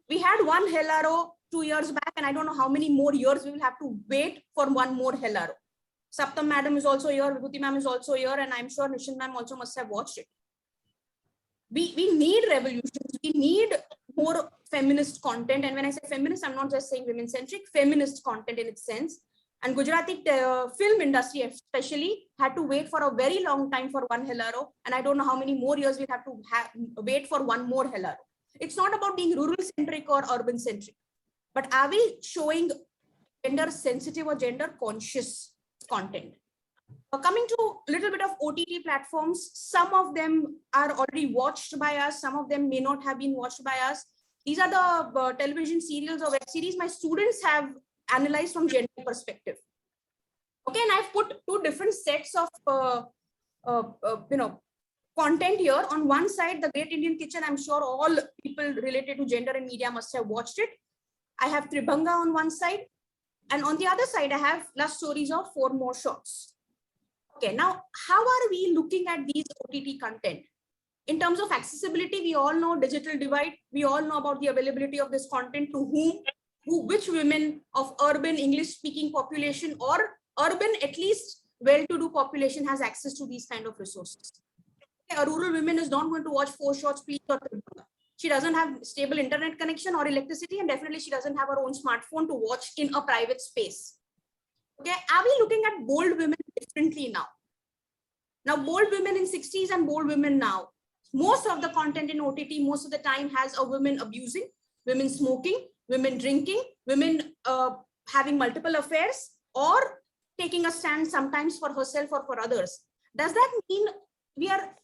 We had one Helaro 2 years back, and I don't know how many more years we will have to wait for one more Helaro. Saptam madam is also here, Vibhuti ma'am is also here, and I'm sure Nishant ma'am also must have watched it. We need revolutions, we need more feminist content. And when I say feminist, I'm not just saying women-centric, feminist content in its sense. And Gujarati film industry especially had to wait for a very long time for one Helaro. And I don't know how many more years we have to wait for one more Helaro. It's not about being rural-centric or urban-centric, but are we showing gender-sensitive or gender-conscious content? Coming to a little bit of OTT platforms, some of them are already watched by us, some of them may not have been watched by us. These are the television serials or web series my students have analyzed from gender perspective. Okay, and I've put 2 different sets of content here. On one side, The Great Indian Kitchen, I'm sure all people related to gender and media must have watched it. I have Tribhanga on one side. And on the other side, I have love stories of 4 more shots. Okay, now how are we looking at these OTT content? In terms of accessibility, we all know digital divide. We all know about the availability of this content to which women of urban English speaking population or urban, at least well-to-do population has access to these kind of resources. A rural woman is not going to watch 4 shots, please. She doesn't have stable internet connection or electricity, and definitely she doesn't have her own smartphone to watch in a private space. Okay, are we looking at bold women differently now? Now, bold women in 60s and bold women now, most of the content in OTT, most of the time has a women abusing, women smoking, women drinking, women having multiple affairs, or taking a stand sometimes for herself or for others. Does that mean we are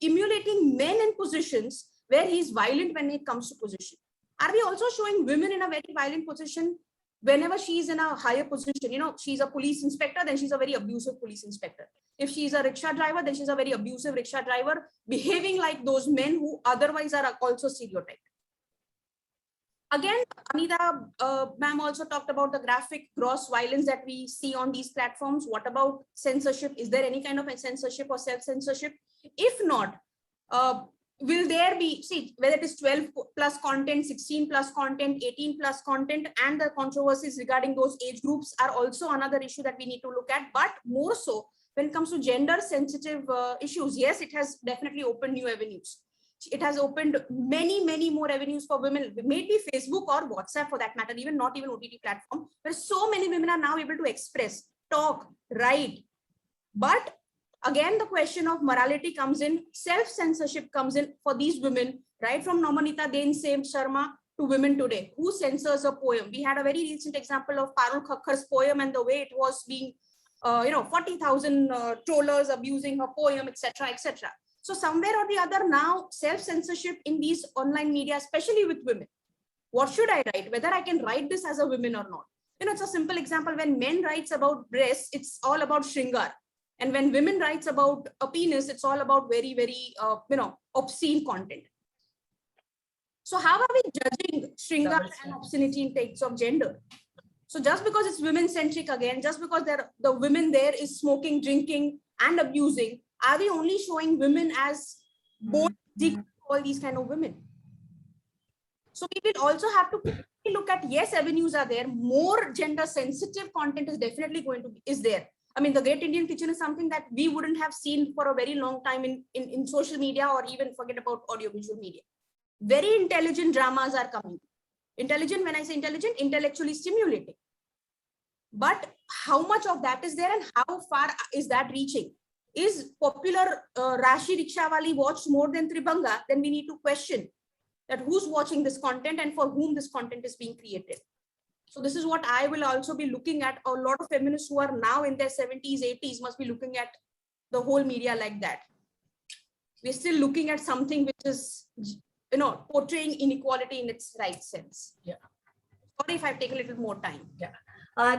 emulating men in positions where he is violent when it comes to position? Are we also showing women in a very violent position whenever she is in a higher position? You know, she's a police inspector, then she's a very abusive police inspector. If she's a rickshaw driver, then she's a very abusive rickshaw driver, behaving like those men who otherwise are also stereotyped. Again, Anita ma'am also talked about the graphic gross violence that we see on these platforms. What about censorship? Is there any kind of a censorship or self-censorship? If not, will there be, see, whether it is 12 plus content, 16 plus content, 18 plus content, and the controversies regarding those age groups are also another issue that we need to look at, but more so when it comes to gender sensitive issues. Yes, it has definitely opened new avenues. It has opened many, many more avenues for women, maybe Facebook or WhatsApp for that matter, even not even OTT platform, where so many women are now able to express, talk, write. But again, the question of morality comes in, self-censorship comes in for these women, right from Namanita Deen Sharma to women today. Who censors a poem? We had a very recent example of Parul Khakkar's poem and the way it was being, 40,000 trollers abusing her poem, etc., etc. So somewhere or the other now, self-censorship in these online media, especially with women. What should I write? Whether I can write this as a woman or not. It's a simple example. When men writes about breasts, it's all about shringar. And when women writes about a penis, it's all about very, very, obscene content. So how are we judging shringar and obscenity in terms of gender? So just because it's women-centric again, just because the women there is smoking, drinking, and abusing, are we only showing women as both all these kind of women? So we will also have to look at, yes, avenues are there. More gender-sensitive content is definitely is there. I mean, the Great Indian Kitchen is something that we wouldn't have seen for a very long time in social media, or even forget about audiovisual media. Very intelligent dramas are coming. Intelligent, when I say intelligent, intellectually stimulating. But how much of that is there and how far is that reaching? Is popular Rashi Rikshawali watched more than Tribanga? Then we need to question that who's watching this content and for whom this content is being created. So this is what I will also be looking at. A lot of feminists who are now in their 70s, 80s must be looking at the whole media like that. We're still looking at something which is, portraying inequality in its right sense. Yeah. Sorry if I've taken a little more time. Yeah.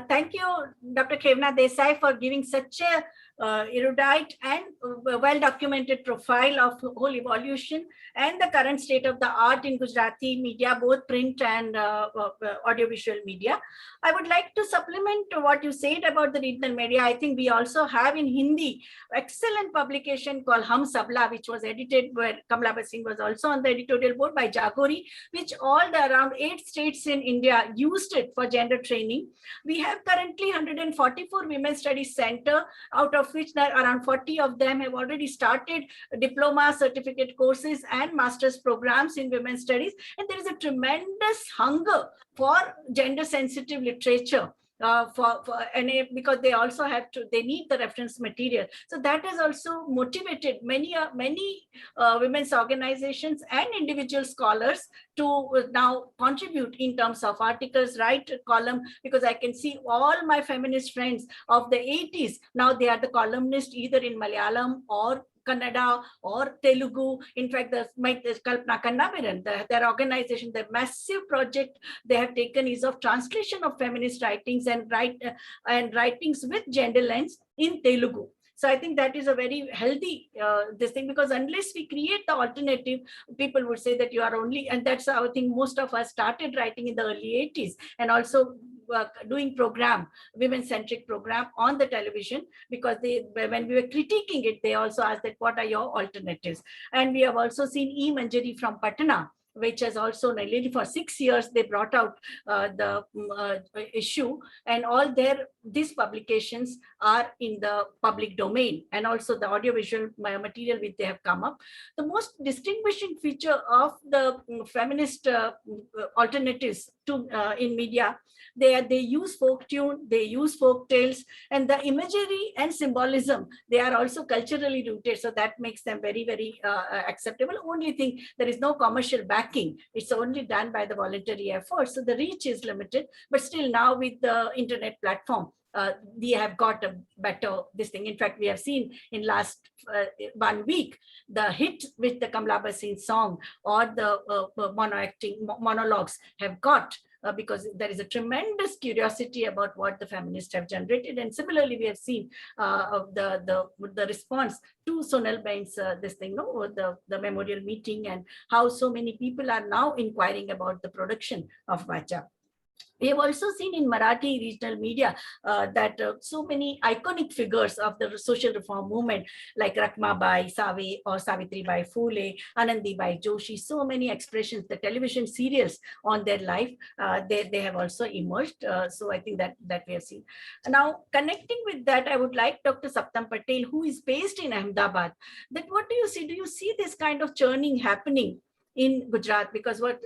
Thank you, Dr. Khevna Desai, for giving such a erudite and well-documented profile of whole evolution and the current state of the art in Gujarati media, both print and audiovisual media. I would like to supplement what you said about the regional media. I think we also have in Hindi excellent publication called Hum Sabla, which was edited where Kamala Singh was also on the editorial board by Jagori, which all the around 8 states in India used it for gender training. We have currently 144 Women's Studies Center, out of which there are around 40 of them have already started diploma, certificate courses and master's programs in women's studies. And there is a tremendous hunger for gender sensitive literature. Because they also they need the reference material. So that has also motivated many women's organizations and individual scholars to now contribute in terms of articles, write a column, because I can see all my feminist friends of the 80s, now they are the columnists either in Malayalam or Kannada or Telugu. In fact, the Kalpana Kannabiran, their organization, the massive project they have taken is of translation of feminist writings and writings with gender lens in Telugu. So I think that is a very healthy this thing, because unless we create the alternative, people would say that you are only, and that's how I think most of us started writing in the early 80s. And also doing program, women-centric program on the television, because when we were critiquing it, they also asked that what are your alternatives. And we have also seen E-Manjari from Patna, which has also nearly for 6 years they brought out the issue, and all these publications are in the public domain, and also the audiovisual material which they have come up. The most distinguishing feature of the feminist alternatives to in media, they use folk tune, they use folk tales, and the imagery and symbolism, they are also culturally rooted, so that makes them very, very acceptable. Only thing, there is no commercial backing, it's only done by the voluntary effort, so the reach is limited. But still, now with the internet platform, we have got a better this thing. In fact, we have seen in last 1 week the hit with the Kamla Bhasin song, or the monologues have got, because there is a tremendous curiosity about what the feminists have generated. And similarly, we have seen the response to Sonal Bain's this thing, the memorial meeting, and how so many people are now inquiring about the production of Vacha. We have also seen in Marathi regional media that so many iconic figures of the social reform movement, like Rakhmabai Save or Savitribai Phule, Anandibai Joshi, so many expressions, the television serials on their life, they have also emerged. So I think that we have seen. Now, connecting with that, I would like Dr. Saptam Patel, who is based in Ahmedabad, that what do you see? Do you see this kind of churning happening in Gujarat? Because what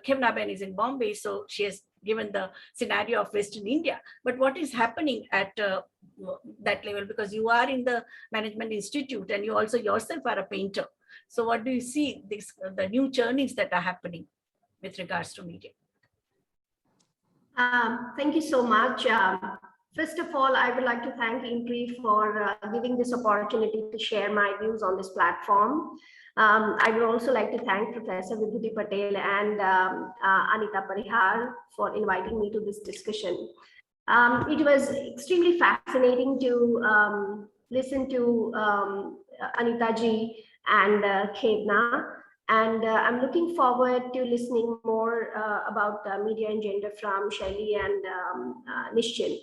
Khevna Ben is in Bombay, so she has given the scenario of Western India. But what is happening at that level? Because you are in the Management Institute and you also yourself are a painter. So what do you see the new churnings that are happening with regards to media? Thank you so much. First of all, I would like to thank IMPRI for giving this opportunity to share my views on this platform. I would also like to thank Professor Vibhuti Patel and Anita Parihar for inviting me to this discussion. It was extremely fascinating to listen to Anita ji and Khevna, and I'm looking forward to listening more about media and gender from Shaili and Nishchil.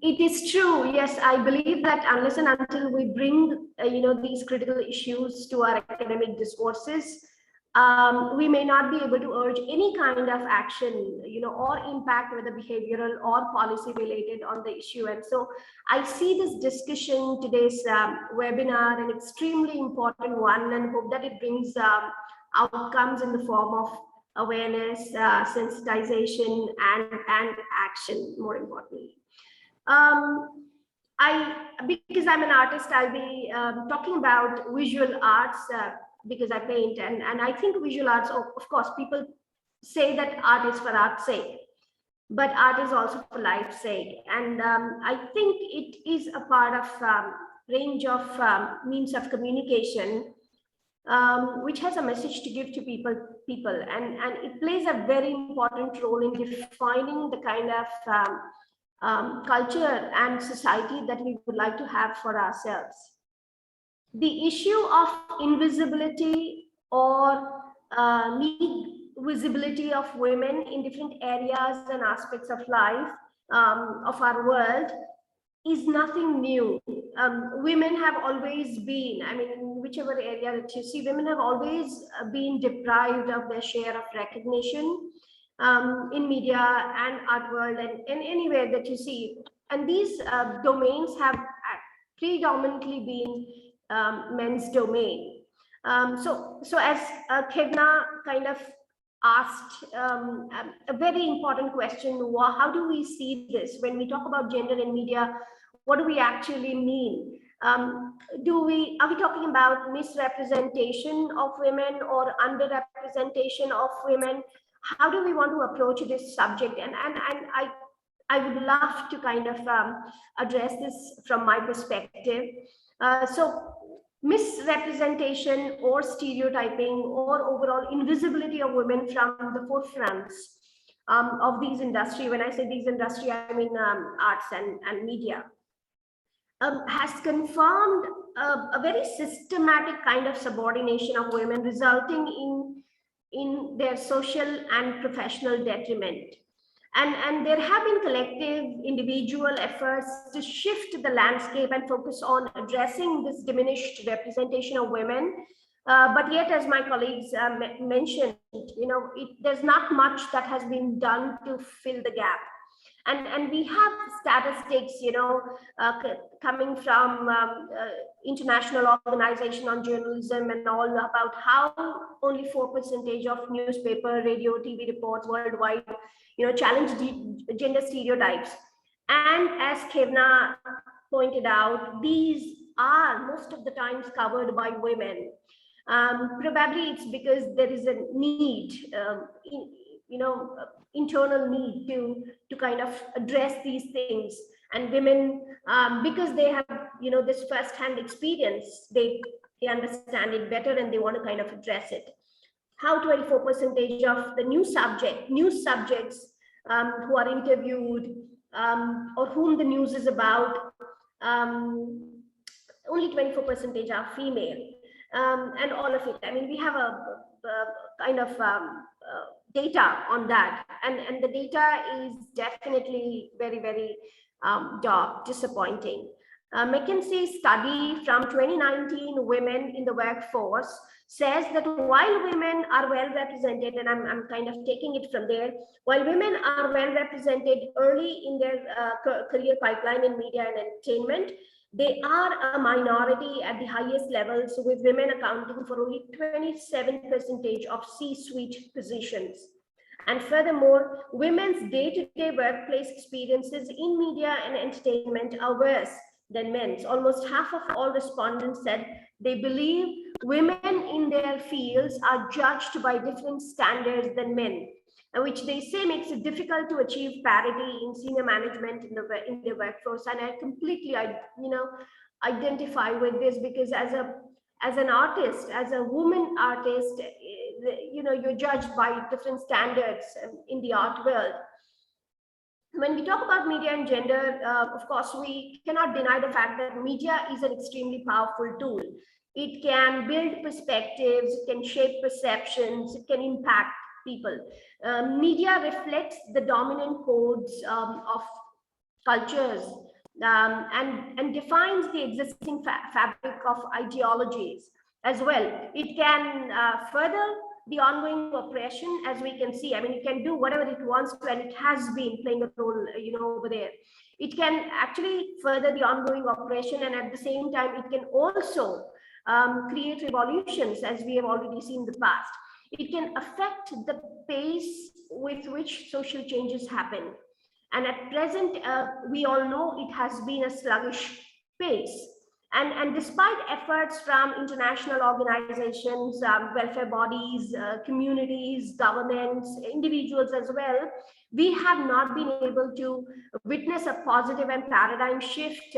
It is true, yes, I believe that unless and until we bring these critical issues to our academic discourses, we may not be able to urge any kind of action, or impact, whether behavioral or policy related, on the issue. And so I see this discussion, today's webinar, an extremely important one, and hope that it brings outcomes in the form of awareness, sensitization, and action, more importantly. Because I'm an artist, I'll be talking about visual arts because I paint, and I think visual arts, of course, people say that art is for art's sake, but art is also for life's sake. And I think it is a part of range of means of communication which has a message to give to people, and it plays a very important role in defining the kind of culture and society that we would like to have for ourselves. The issue of invisibility or visibility of women in different areas and aspects of life of our world is nothing new. Women have always been, in whichever area that you see, women have always been deprived of their share of recognition in media and art world, and anywhere that you see. And these domains have predominantly been men's domain. So as Khevna kind of asked a very important question, how do we see this when we talk about gender in media? What do we actually mean? Are we talking about misrepresentation of women or underrepresentation of women? How do we want to approach this subject? And I would love to kind of address this from my perspective. So misrepresentation or stereotyping or overall invisibility of women from the forefronts of these industry. When I say these industry, I mean arts and media, has confirmed a very systematic kind of subordination of women, resulting in their social and professional detriment. And there have been collective individual efforts to shift the landscape and focus on addressing this diminished representation of women. But yet, as my colleagues mentioned, there's not much that has been done to fill the gap. And we have statistics, coming from International Organization on Journalism and all, about how only 4% of newspaper, radio, TV reports worldwide, challenge gender stereotypes. And as Kevna pointed out, these are most of the times covered by women. Probably it's because there is a need, internal need to kind of address these things, and women, because they have this first-hand experience, they understand it better and they want to kind of address it. How 24% of the news subjects who are interviewed, or whom the news is about, only 24% are female, and all of it. I mean, we have a kind of data on that, and the data is definitely very, very disappointing. McKinsey's study from 2019, Women in the Workforce, says that while women are well represented, and I'm kind of taking it from there, while women are well represented early in their career pipeline in media and entertainment, they are a minority at the highest levels, with women accounting for only 27% of C-suite positions. And furthermore, women's day-to-day workplace experiences in media and entertainment are worse than men's. Almost half of all respondents said they believe women in their fields are judged by different standards than men, which they say makes it difficult to achieve parity in senior management in the workforce. And I completely, identify with this, because as an artist, as a woman artist, you're judged by different standards in the art world. When we talk about media and gender, of course, we cannot deny the fact that media is an extremely powerful tool. It can build perspectives, it can shape perceptions, it can impact people. Media reflects the dominant codes of cultures, and defines the existing fabric of ideologies as well. It can further the ongoing oppression, as we can see. I mean, it can do whatever it wants to, and it has been playing a role, over there. It can actually further the ongoing oppression, and at the same time, it can also create revolutions, as we have already seen in the past. It can affect the pace with which social changes happen. And at present, we all know it has been a sluggish pace. And despite efforts from international organizations, welfare bodies, communities, governments, individuals as well, we have not been able to witness a positive and paradigm shift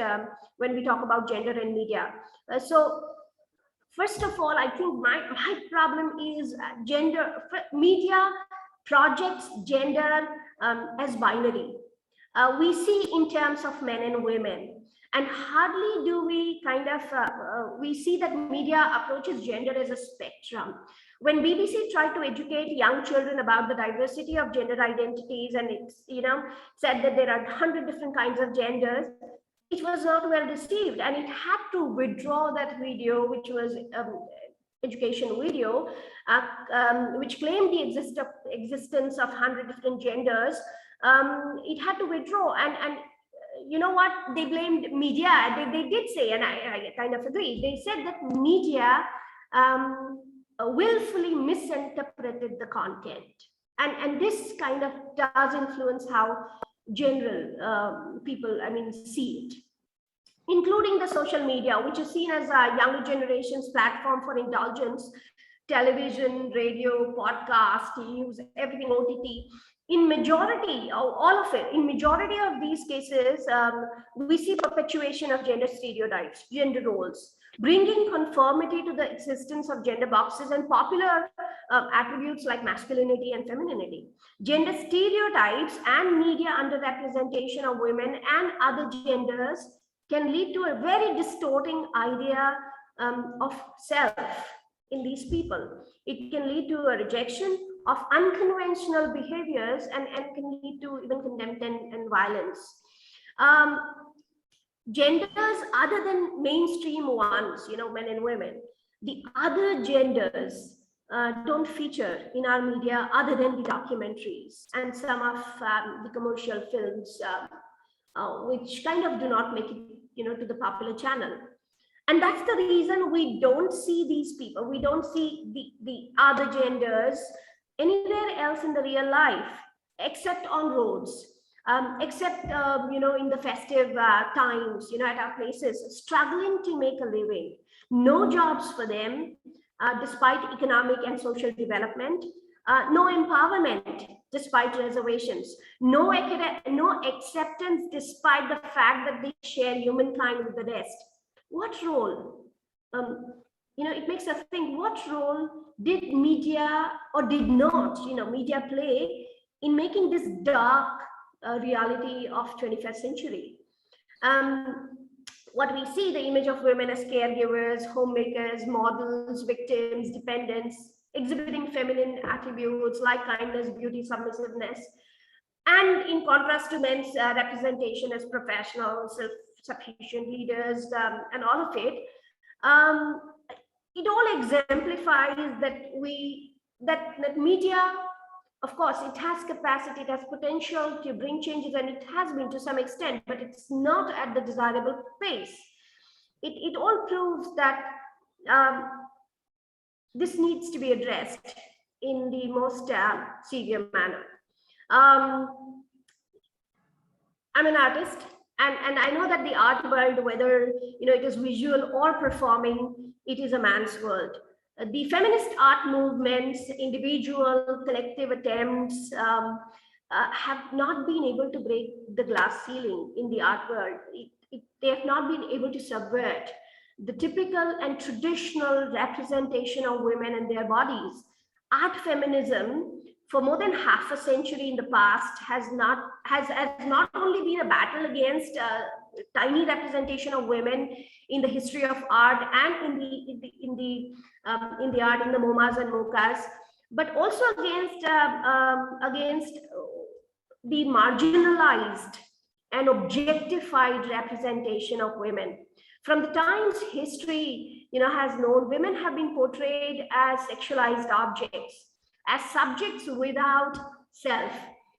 when we talk about gender and media. So first of all, I think my problem is media projects gender as binary. We see in terms of men and women, and hardly do we kind of, we see that media approaches gender as a spectrum. When BBC tried to educate young children about the diversity of gender identities, and it's, said that there are 100 different kinds of genders, it was not well received, and it had to withdraw that video, which was education video, which claimed the existence of 100 different genders. It had to withdraw, and you know what, they blamed media. They did say, and I kind of agree, they said that media willfully misinterpreted the content, and this kind of does influence how general people, see it, including the social media, which is seen as a younger generation's platform for indulgence. Television, radio, podcast, news, everything OTT. In majority, all of it, in majority of these cases, we see perpetuation of gender stereotypes, gender roles, bringing conformity to the existence of gender boxes and popular attributes like masculinity and femininity. Gender stereotypes and media underrepresentation of women and other genders can lead to a very distorting idea of self in these people. It can lead to a rejection of unconventional behaviors and can lead to even contempt and violence. Genders other than mainstream ones, men and women, the other genders don't feature in our media other than the documentaries and some of the commercial films, which kind of do not make it, to the popular channel. And that's the reason we don't see these people. We don't see the other genders anywhere else in the real life, except on roads, except, in the festive times, at our places, struggling to make a living. No jobs for them, despite economic and social development. No empowerment, despite reservations. No acceptance, despite the fact that they share humankind with the rest. What role? It makes us think, what role did media or did not, media play in making this dark reality of 21st century? What we see, the image of women as caregivers, homemakers, models, victims, dependents, exhibiting feminine attributes like kindness, beauty, submissiveness, and in contrast to men's representation as professionals, self-sufficient leaders, and all of it. It all exemplifies that media, of course, it has capacity, it has potential to bring changes, and it has been to some extent, but it's not at the desirable pace. It all proves that this needs to be addressed in the most severe manner. I'm an artist, and I know that the art world, whether it is visual or performing, it is a man's world. The feminist art movements, individual, collective attempts have not been able to break the glass ceiling in the art world. They have not been able to subvert the typical and traditional representation of women and their bodies. Art feminism, for more than half a century in the past, has not only been a battle against tiny representation of women in the history of art and in the art in the MoMAs and MoCAs, but also against the marginalized and objectified representation of women. From the times history has known, women have been portrayed as sexualized objects, as subjects without self,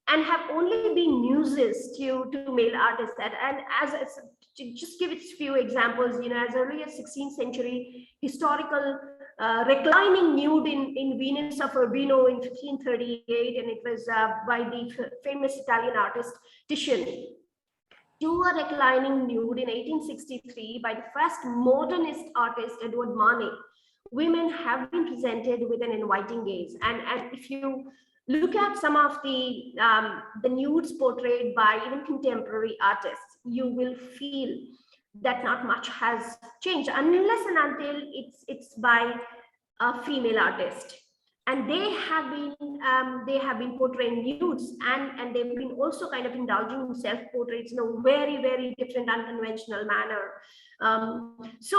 and have only been muses to male artists. And to just give it a few examples, as early as 16th century, historical reclining nude in Venus of Urbino in 1538, and it was by the famous Italian artist Titian, to a reclining nude in 1863 by the first modernist artist Edward Manet. Women have been presented with an inviting gaze, and if you look at some of the nudes portrayed by even contemporary artists, you will feel that not much has changed, unless and until it's by a female artist, and they have been portraying nudes, and they've been also kind of indulging in self-portraits in a very, very different, unconventional manner. So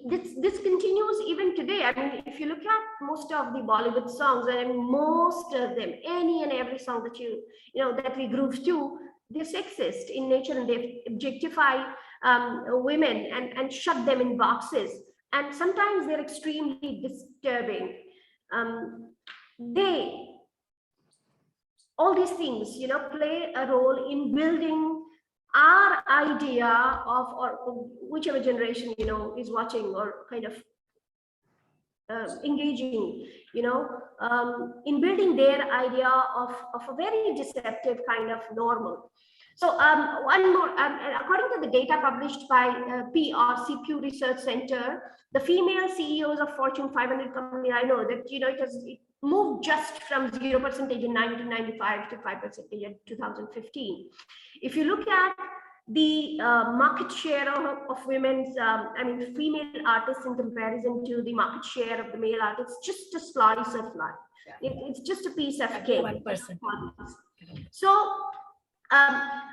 this continues even today. I mean, if you look at most of the Bollywood songs, and most of them, any and every song that that we groove to, they're sexist in nature, and they objectify women and shut them in boxes. And sometimes they're extremely disturbing. All these things, play a role in building our idea of, or whichever generation, is watching or kind of engaging, in building their idea of a very deceptive kind of normal. So one more, according to the data published by PRC, Pew Research Center, the female CEOs of Fortune 500 companies, I know that, it moved just from 0% in 1995 to 5% in 2015. If you look at the market share of women's, female artists in comparison to the market share of the male artists, just a slice of life. It's just a piece of cake. 1%. So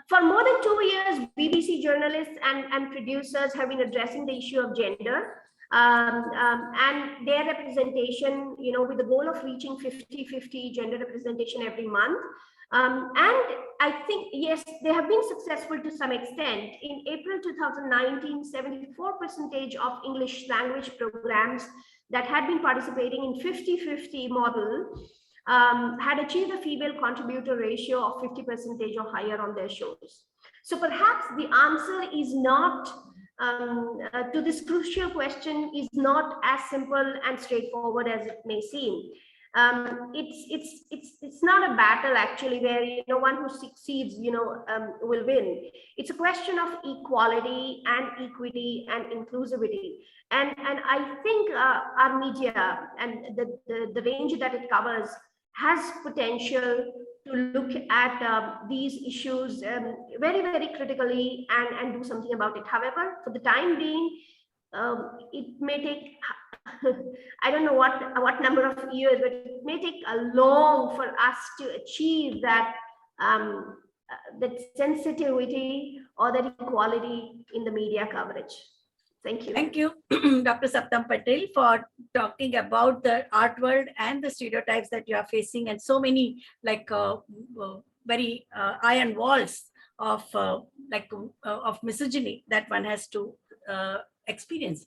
for more than 2 years, BBC journalists and producers have been addressing the issue of gender. And their representation, with the goal of reaching 50-50 gender representation every month. And I think, yes, they have been successful to some extent. In April 2019, 74% of English language programs that had been participating in 50-50 model had achieved a female contributor ratio of 50% or higher on their shows. So perhaps the answer is not, to this crucial question, is not as simple and straightforward as it may seem. It's not a battle actually where one who succeeds will win. It's a question of equality and equity and inclusivity, and I think our media and the range that it covers has potential to look at these issues very, very critically and do something about it. However, for the time being, it may take I don't know what number of years, but it may take a long for us to achieve that that sensitivity or that equality in the media coverage. Thank you. Thank you, Dr. Saptam Patel, for talking about the art world and the stereotypes that you are facing, and so many very iron walls of misogyny that one has to experience.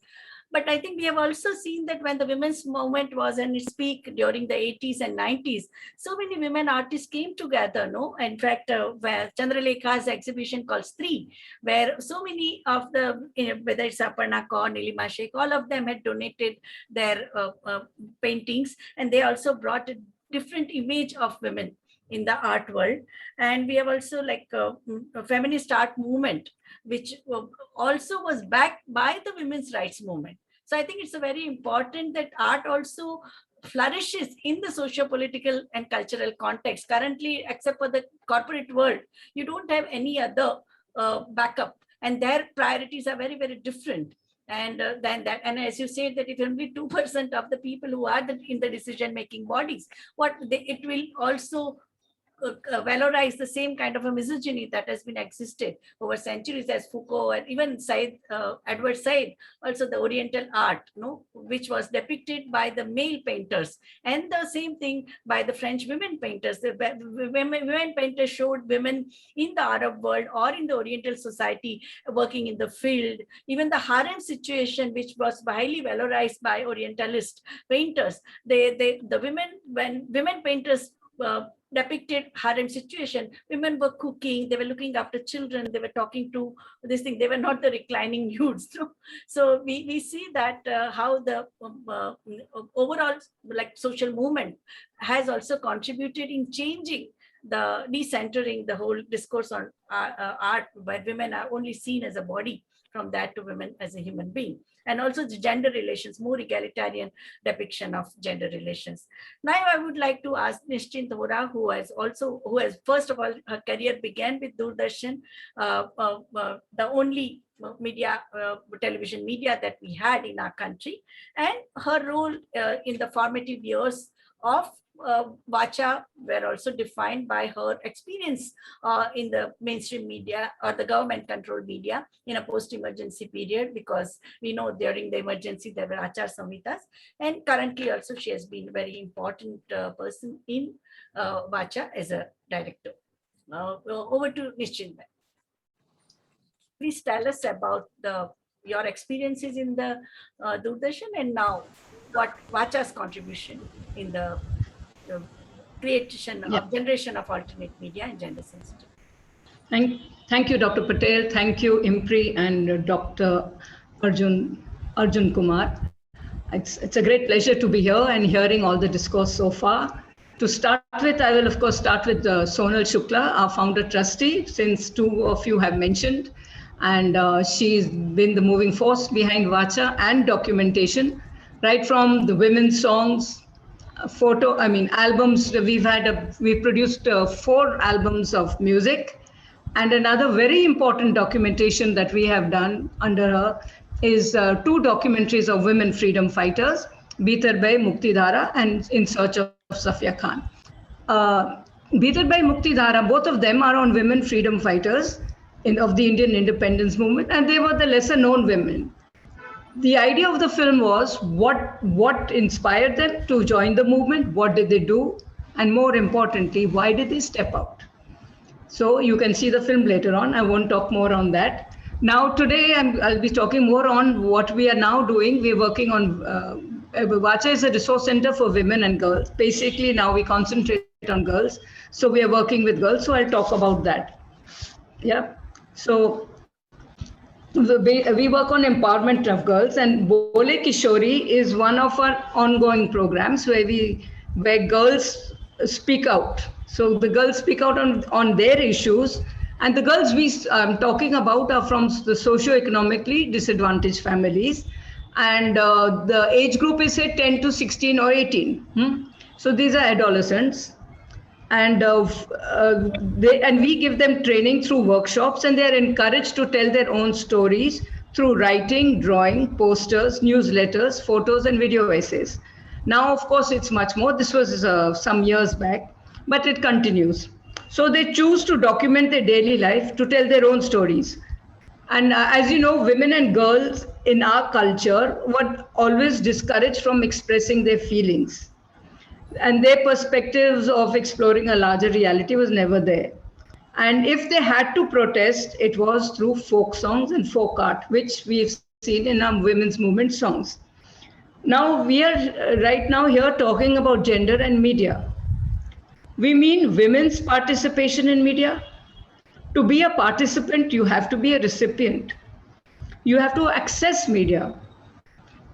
But I think we have also seen that when the women's movement was in its peak during the 80s and 90s, so many women artists came together, no? In fact, where Chandralekha's exhibition called Stree, where so many of the, whether it's Aparna Kaur, Nilima Sheikh, all of them had donated their paintings, and they also brought a different image of women in the art world. And we have also a feminist art movement, which also was backed by the women's rights movement. So I think it's a very important that art also flourishes in the socio-political and cultural context. Currently, except for the corporate world, you don't have any other backup, and their priorities are very, very different. And than that, and as you said, that if only 2% of the people who are in the decision-making bodies, it will also valorize the same kind of a misogyny that has been existed over centuries, as Foucault and even Edward Said, also the Oriental art, which was depicted by the male painters, and the same thing by the French women painters. The women painters showed women in the Arab world or in the Oriental society working in the field. Even the harem situation, which was highly valorized by Orientalist painters, when women painters depicted harem situation, women were cooking, they were looking after children, they were talking to this thing, they were not the reclining nudes. So we see that how the overall social movement has also contributed in changing the decentering the whole discourse on art, where women are only seen as a body, from that to women as a human being. And also the gender relations, more egalitarian depiction of gender relations. Now I would like to ask Nischint Hora, who has first of all, her career began with Doordarshan, the only television media that we had in our country, and her role in the formative years of Vacha were also defined by her experience in the mainstream media or the government-controlled media in a post-emergency period, because we know during the emergency there were Achar Samhitas, and currently also she has been a very important person in Vacha as a director. Over to Nischint. Please tell us about your experiences in the Doordarshan, and now what Vacha's contribution in the creation of generation of alternate media and gender sensitive. Thank you, Dr. Patel. Thank you, IMPRI and Dr. Arjun Kumar. It's a great pleasure to be here and hearing all the discourse so far. To start with, I will of course start with Sonal Shukla, our founder trustee, since two of you have mentioned, and she's been the moving force behind Vacha and documentation, right from the women's songs, albums. We produced 4 albums of music, and another very important documentation that we have done under her is 2 documentaries of women freedom fighters, Bhitar Bhai Mukti Dhara and In Search of Safia Khan. Bhitar Bhai Mukti Dhara, both of them are on women freedom fighters of the Indian independence movement, and they were the lesser known women. the idea of the film was what inspired them to join the movement, what did they do, and more importantly, why did they step out? So you can see the film later on. I won't talk more on that. Now today I'll be talking more on what we are now doing. We're working on, Vacha is a resource center for women and girls. Basically now we concentrate on girls. So we are working with girls. So I'll talk about that. Yeah. So we work on empowerment of girls, and Bole Kishori is one of our ongoing programs where girls speak out. So the girls speak out on their issues, and the girls I'm talking about are from the socio-economically disadvantaged families, and the age group is say 10 to 16 or 18. So these are adolescents. And we give them training through workshops, and they're encouraged to tell their own stories through writing, drawing, posters, newsletters, photos, and video essays. Now, of course, it's much more. This was some years back, but it continues. So they choose to document their daily life, to tell their own stories. And as you know, women and girls in our culture were always discouraged from expressing their feelings. And their perspectives of exploring a larger reality was never there. And if they had to protest, it was through folk songs and folk art, which we've seen in our women's movement songs. Now, we are right now here talking about gender and media. We mean women's participation in media. To be a participant, you have to be a recipient. You have to access media.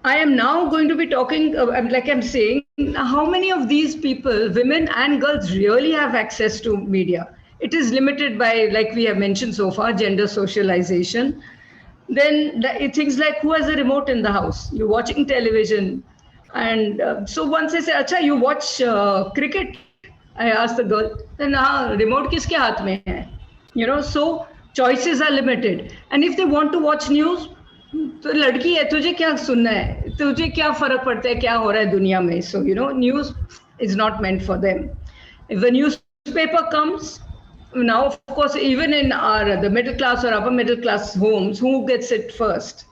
I am now going to be talking, like I'm saying, how many of these people, women and girls, really have access to media? It is limited by, like we have mentioned so far, gender socialization. Then things like who has a remote in the house? You're watching television. And so once I say, Acha, you watch cricket? I asked the girl, then remote kiske haath mein hai? You know, so choices are limited. And if they want to watch news, तो लड़की है, तुझे क्या सुनना है, तुझे क्या फर्क पड़ता है क्या हो रहा है दुनिया में? So you know, news is not meant for them. If the newspaper comes, now of course even in the middle class or upper middle class homes, who gets it first,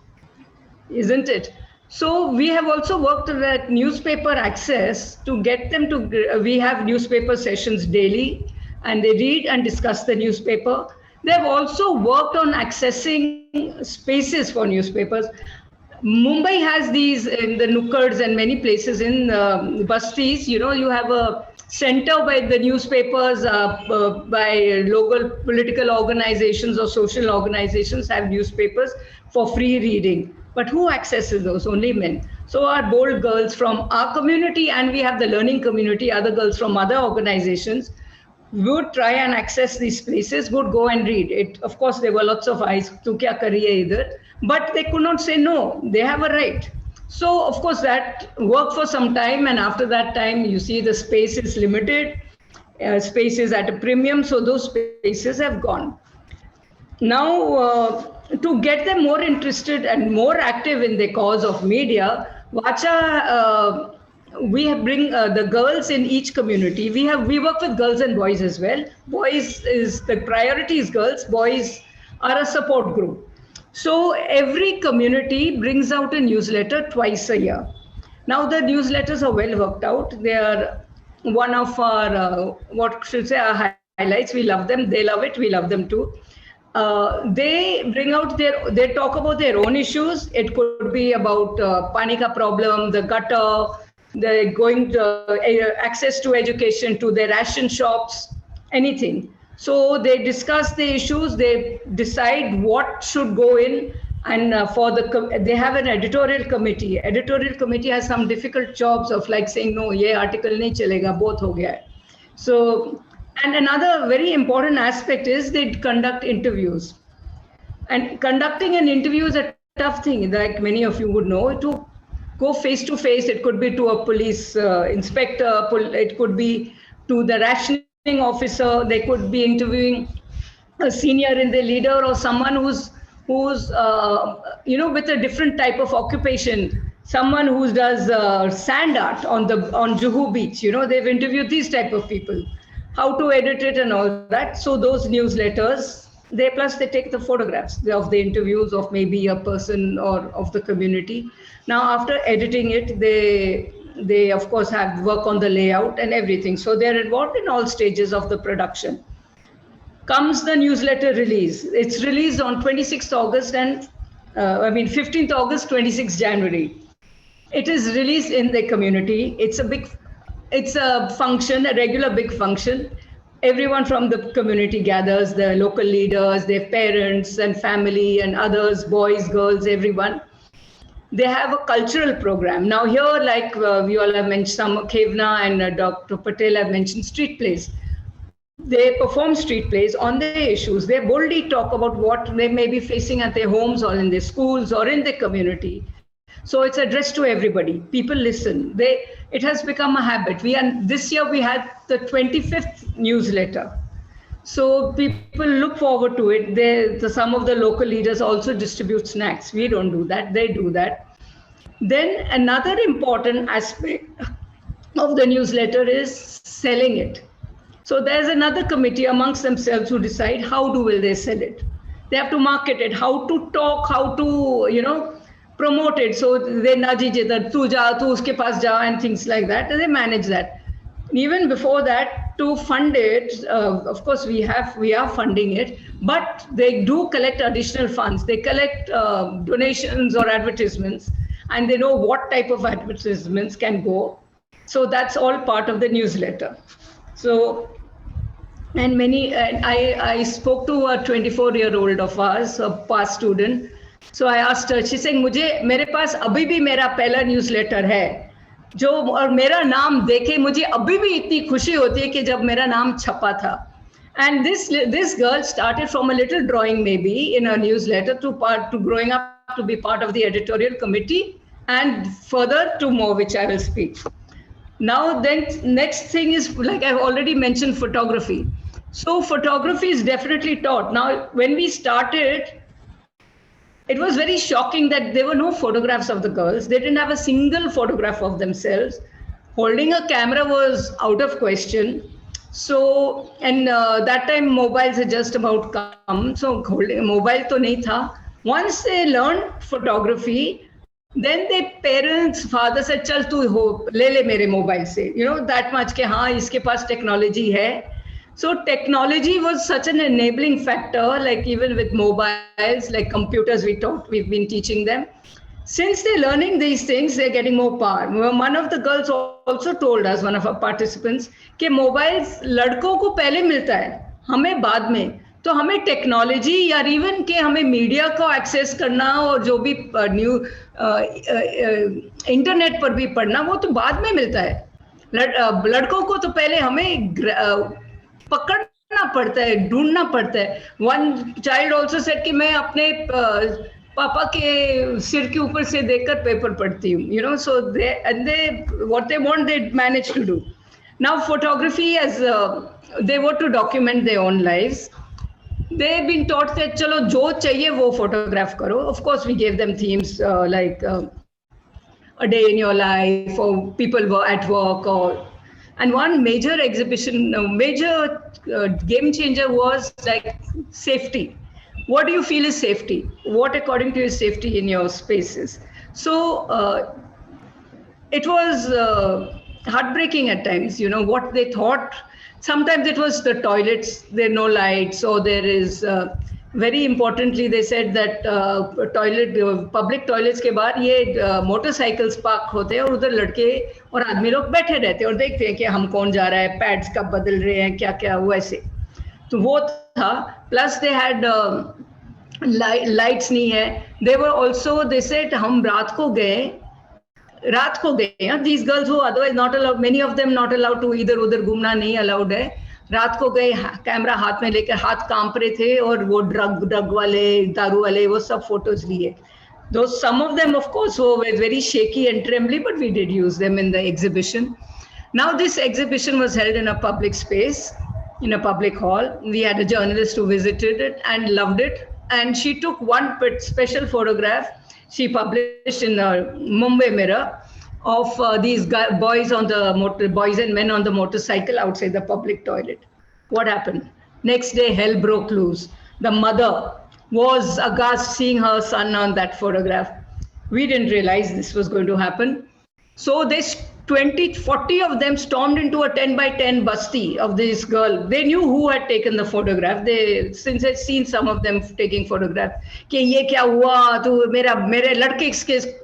isn't it? So we have also worked with newspaper access to get them to, we have newspaper sessions daily, and they read and discuss the newspaper. They've also worked on accessing spaces for newspapers. Mumbai has these in the Nukkards and many places in Bastis. You know, you have a center by the newspapers, by local political organizations or social organizations have newspapers for free reading. But who accesses those? Only men. So our bold girls from our community, and we have the learning community, other girls from other organizations, would try and access these places, would go and read it. Of course, there were lots of eyes, tu kya kariye idhar, but they could not say no, they have a right. So of course that worked for some time, and after that time, you see the space is limited, space is at a premium, so those spaces have gone. Now, to get them more interested and more active in the cause of media, Vacha, we bring the girls in each community. We work with girls and boys as well. Boys is the priority is girls. Boys are a support group. So every community brings out a newsletter twice a year. Now the newsletters are well worked out. They are one of our our highlights. We love them. They love it. We love them too. They bring out they talk about their own issues. It could be about pani ka problem, the gutter, the going to access to education, to their ration shops, anything. So they discuss the issues, they decide what should go in, and they have an editorial committee. Editorial committee has some difficult jobs of like saying, no, ye article nahi chalega, both ho gaya. So, and another very important aspect is they conduct interviews. And conducting an interview is a tough thing, like many of you would know. To go face to face, it could be to a police inspector, it could be to the rationing officer, they could be interviewing a senior in the leader or someone who's you know, with a different type of occupation, someone who does sand art on Juhu beach. You know, they've interviewed these type of people, how to edit it and all that. So those newsletters They take the photographs of the interviews of maybe a person or of the community. Now, after editing it, they of course have work on the layout and everything. So they're involved in all stages of the production. Comes the newsletter release. It's released on 26th August and 15th August, 26th January. It is released in the community. It's a function, a regular big function. Everyone from the community gathers, the local leaders, their parents and family and others, boys, girls, everyone. They have a cultural program. Now here, like we all have mentioned, some Khevna and Dr. Patel have mentioned street plays. They perform street plays on their issues. They boldly talk about what they may be facing at their homes or in their schools or in their community. So it's addressed to everybody. People listen. It has become a habit. This year we had the 25th newsletter. So people look forward to it. Some of the local leaders also distribute snacks. We don't do that. They do that. Then another important aspect of the newsletter is selling it. So there's another committee amongst themselves who decide how will they sell it. They have to market it, how to talk, how to, promote it. So they nudge each other, tu ja, tu uske paas ja, and things like that. And they manage that. Even before that, to fund it, of course, we are funding it, but they do collect additional funds. They collect donations or advertisements, and they know what type of advertisements can go. So that's all part of the newsletter. So, and I spoke to a 24-year-old of ours, a past student. So I asked her, she said, मेरे पास अभी भी मेरा पहला newsletter है, जो और मेरा नाम देखे मुझे अभी भी इतनी खुशी होती है कि जब मेरा नाम छपा था. And this girl started from a little drawing maybe in a newsletter to growing up to be part of the editorial committee and further to more, which I will speak. Now then, next thing is, like I've already mentioned, photography. So photography is definitely taught. Now, when we started, it was very shocking that there were no photographs of the girls. They didn't have a single photograph of themselves. Holding a camera was out of question. So, and that time mobiles had just about come. So holding mobile to nahi tha. Once they learned photography, then their parents, father said, "Chal tu le mere mobile se." That much ke haan, iske paas technology hai. So technology was such an enabling factor, like even with mobiles, like computers we've been teaching them. Since they're learning these things, they're getting more power. One of the girls also told us, one of our participants, कि mobiles लड़कों को पहले मिलता है, हमें बाद में. तो हमें टेक्नोलॉजी या इवन के हमें मीडिया को एक्सेस करना और जो भी इंटरनेट पर भी पढ़ना, वो तो बाद में मिलता है. लड़कों को तो पहले हमें पकड़ना पड़ता है, ढूंढना पड़ता है. वन चाइल्ड ऑल्सो सेड कि मैं अपने पापा के सिर के ऊपर से देखकर पेपर पढ़ती हूँ. So they what they want, they manage to do. Now photography, as they want to document their own lives. They've been taught that चलो जो चाहिए वो photograph करो. Of course, we gave them themes like a day in your life or people at work and one major exhibition, major game changer was like safety. What do you feel is safety? What according to you is safety in your spaces? So it was heartbreaking at times, what they thought. Sometimes it was the toilets, there are no lights, or there is, very importantly, they said that public toilets के बाहर ये motorcycles park होते हैं और उधर लड़के और आदमी लोग बैठे रहते हैं और देखते हैं कि हम कौन जा रहा है, pads कब बदल रहे हैं, क्या क्या वैसे. तो वो था. Plus they had lights नहीं है. They were also, they said हम रात को गए. These girls who otherwise not allowed, many of them not allowed to इधर उधर घूमना नहीं allowed है. रात को गए, कैमरा हाथ में लेकर, हाथ कांप रहे थे और वो ड्रग वाले, दारू वाले, वो सब फोटोज लिए. Those some of them, of course, were very shaky and trembly, but we did use them in the exhibition. Now this exhibition was held in a public space, in a public hall. We had a journalist who visited it and loved it, and she took one special photograph. She published in the Mumbai Mirror of these boys and men on the motorcycle outside the public toilet. What happened? Next day, hell broke loose. the mother, was aghast seeing her son on that photograph. We didn't realize this was going to happen. So they 40 of them stormed into a 10 by 10 basti of this girl. They knew who had taken the photograph. They, since I'd seen some of them taking photographs, कि ये क्या हुआ, तो मेरे लड़के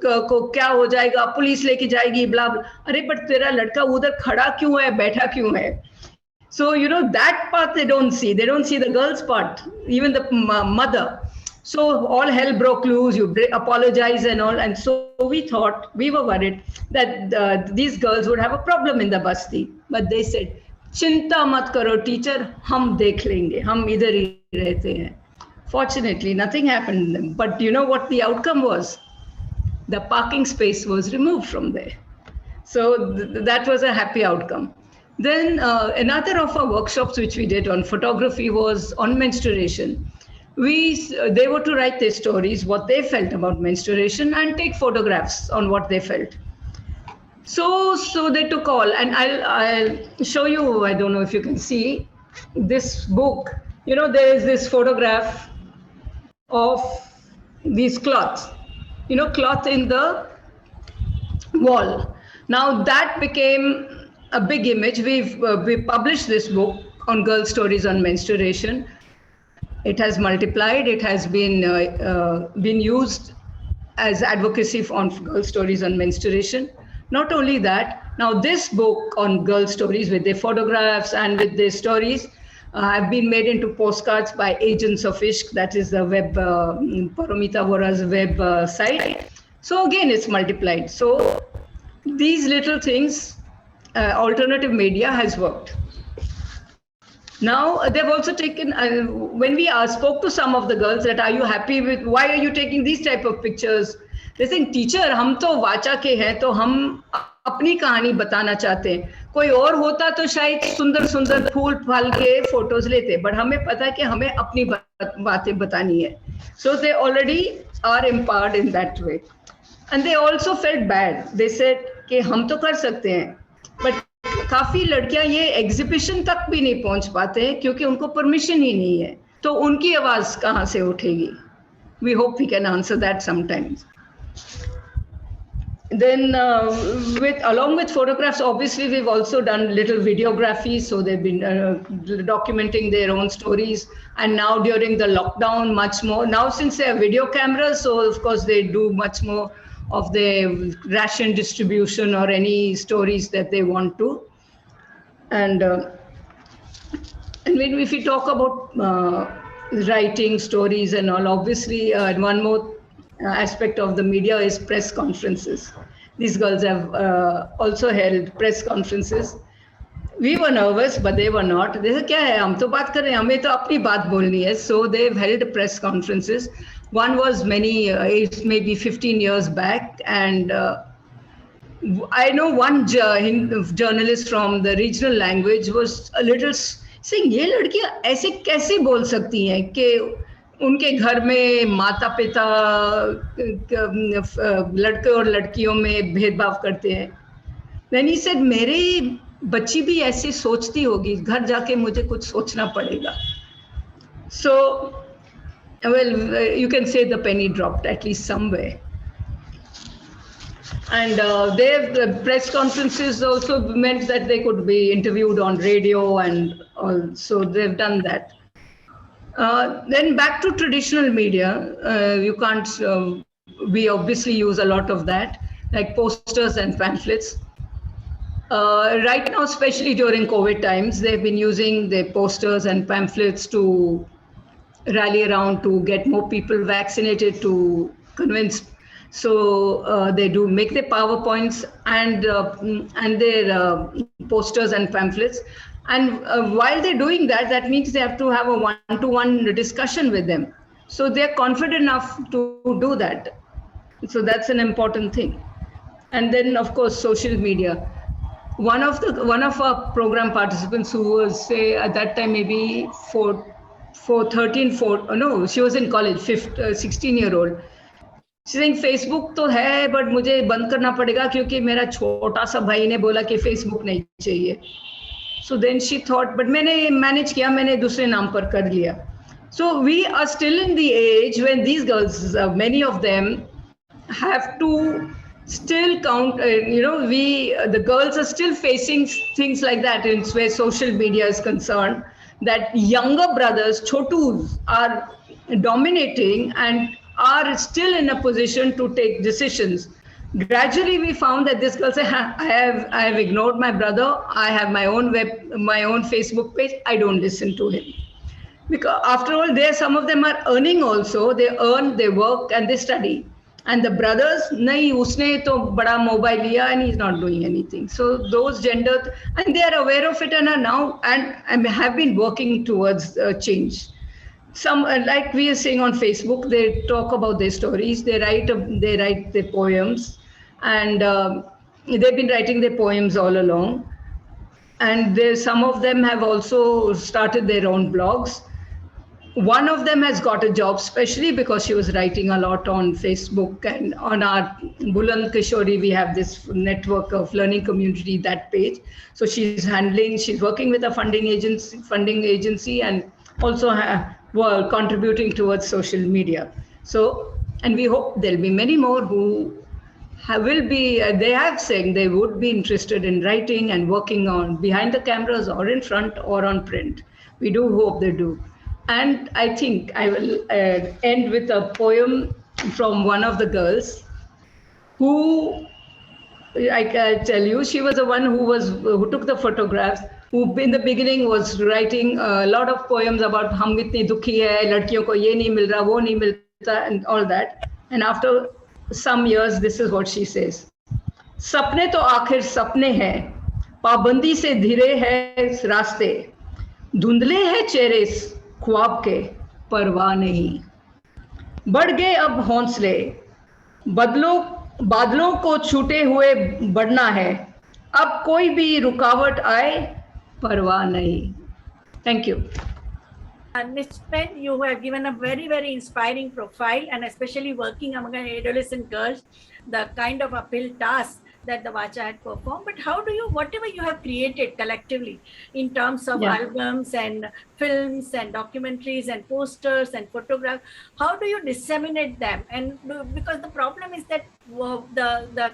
को क्या हो जाएगा, पुलिस लेके जाएगी, blah blah. अरे but तेरा लड़का उधर खड़ा क्यों है, बैठा क्यों है? So, you know, that part they don't see. They don't see the girl's part, even the mother. So all hell broke loose, you apologize and all. And so we were worried that these girls would have a problem in the basti. But they said, Chinta mat karo teacher, hum dekh lenge, hum idhar hi rehte hain. Fortunately, nothing happened. But you know what the outcome was? The parking space was removed from there. So that was a happy outcome. Then another of our workshops which we did on photography was on menstruation. They were to write their stories, what they felt about menstruation, and take photographs on what they felt. So they took all, and I'll show you, I don't know if you can see this book. You know, there is this photograph of these cloths, you know, cloth in the wall. Now that became a big image. We published this book on girl stories on menstruation. It has multiplied. It has been used as advocacy on girl stories on menstruation. Not only that, now this book on girl stories with their photographs and with their stories have been made into postcards by Agents of Ishq. That is the web, Paramita Vora's web site. So again, it's multiplied. So these little things, alternative media has worked. Now they've also taken, when we spoke to some of the girls that, are you happy with, why are you taking these type of pictures? They think, teacher, हम तो वाचा के हैं, तो हम अपनी कहानी बताना चाहते हैं. कोई और होता तो शायद सुंदर सुंदर फूल फाल के फोटोज लेते, but हमें पता है कि हमें अपनी बातें बतानी है. So they already are empowered in that way. And they also felt bad. They said कि हम तो कर सकते हैं, but काफी लड़कियां ये एग्जीबिशन तक भी नहीं पहुंच पाते हैं क्योंकि उनको परमिशन ही नहीं है. तो उनकी आवाज कहाँ से उठेगी? We hope we can answer that sometimes. Then along with photographs, obviously we've also done little videography. So they've been documenting their own stories. And now during the lockdown, much more. Now since they have video cameras, so of course they do much more of the ration distribution or any stories that they want to. And when if we talk about writing stories and all, obviously one more aspect of the media is press conferences. These girls have also held press conferences. We were nervous, but they were not. They said, क्या है, हम तो बात कर रहे हैं, हमें तो अपनी बात बोलनी है. So they've held press conferences. One was maybe 15 years back, and I know one journalist from the regional language was a little saying, ये लड़कियां ऐसे कैसे बोल सकती हैं कि उनके घर में माता पिता लड़के और लड़कियों में भेदभाव करते हैं. Then he said, मेरी बच्ची भी ऐसे सोचती होगी, घर जाके मुझे कुछ सोचना पड़ेगा. So, well, you can say the penny dropped at least somewhere. And their press conferences also meant that they could be interviewed on radio, and all, so they've done that. Then back to traditional media, you can't, we obviously use a lot of that, like posters and pamphlets. Right now, especially during COVID times, they've been using their posters and pamphlets to rally around to get more people vaccinated, to convince. So they do make their PowerPoints and their posters and pamphlets. And while they're doing that, that means they have to have a one-to-one discussion with them. So they're confident enough to do that. So that's an important thing. And then, of course, social media. One of our program participants who was, say, at that time, maybe she was in college, 16-year-old. She's saying, Facebook तो है, but मुझे बंद करना पड़ेगा क्योंकि मेरा छोटा सा भाई ने बोला कि Facebook नहीं चाहिए. So then she thought, but मैंने manage किया, मैंने दूसरे नाम पर कर लिया. So we are still in the age when these girls, many of them, have to still count. The girls are still facing things like that in where social media is concerned. That younger brothers, chotus, are dominating and are still in a position to take decisions. Gradually, we found that this girl said, I have ignored my brother. I have my own Facebook page. I don't listen to him." Because after all, some of them are earning also. They earn, they work, and they study. And the brothers, nahi, usne to bada mobile liya and he's not doing anything. So those genders, and they are aware of it and are now and have been working towards change. Some, like we are saying on Facebook, they talk about their stories. They write their poems, and they've been writing their poems all along. And some of them have also started their own blogs. One of them has got a job, especially because she was writing a lot on Facebook, and on our Buland Kishori, we have this network of learning community, that page. So she's working with a funding agency and also contributing towards social media. So, and we hope there'll be many more who they have said they would be interested in writing and working on behind the cameras or in front or on print. We do hope they do. And I think I will end with a poem from one of the girls who, I can tell you, she was the one who took the photographs, who in the beginning was writing a lot of poems about hum itni dukhi hai, ladkiyon ko ye nahi mil raha, wo nahi milta, and all that. And after some years, this is what she says. Sapne to aakhir sapne hai, pabandi se dhire hai raaste, dhundle hai chehre ख्वाब के परवाह नहीं, बढ़ गए अब हौसले, बादलों को छूटे हुए बढ़ना है, अब कोई भी रुकावट आए परवाह नहीं. Thank you. And Ms. Pen, you have given a very, very inspiring profile, and especially working among adolescent girls, the kind of uphill task that the Vacha had performed. But how do you, whatever you have created collectively in terms of albums and films and documentaries and posters and photographs, how do you disseminate them? And because the problem is that the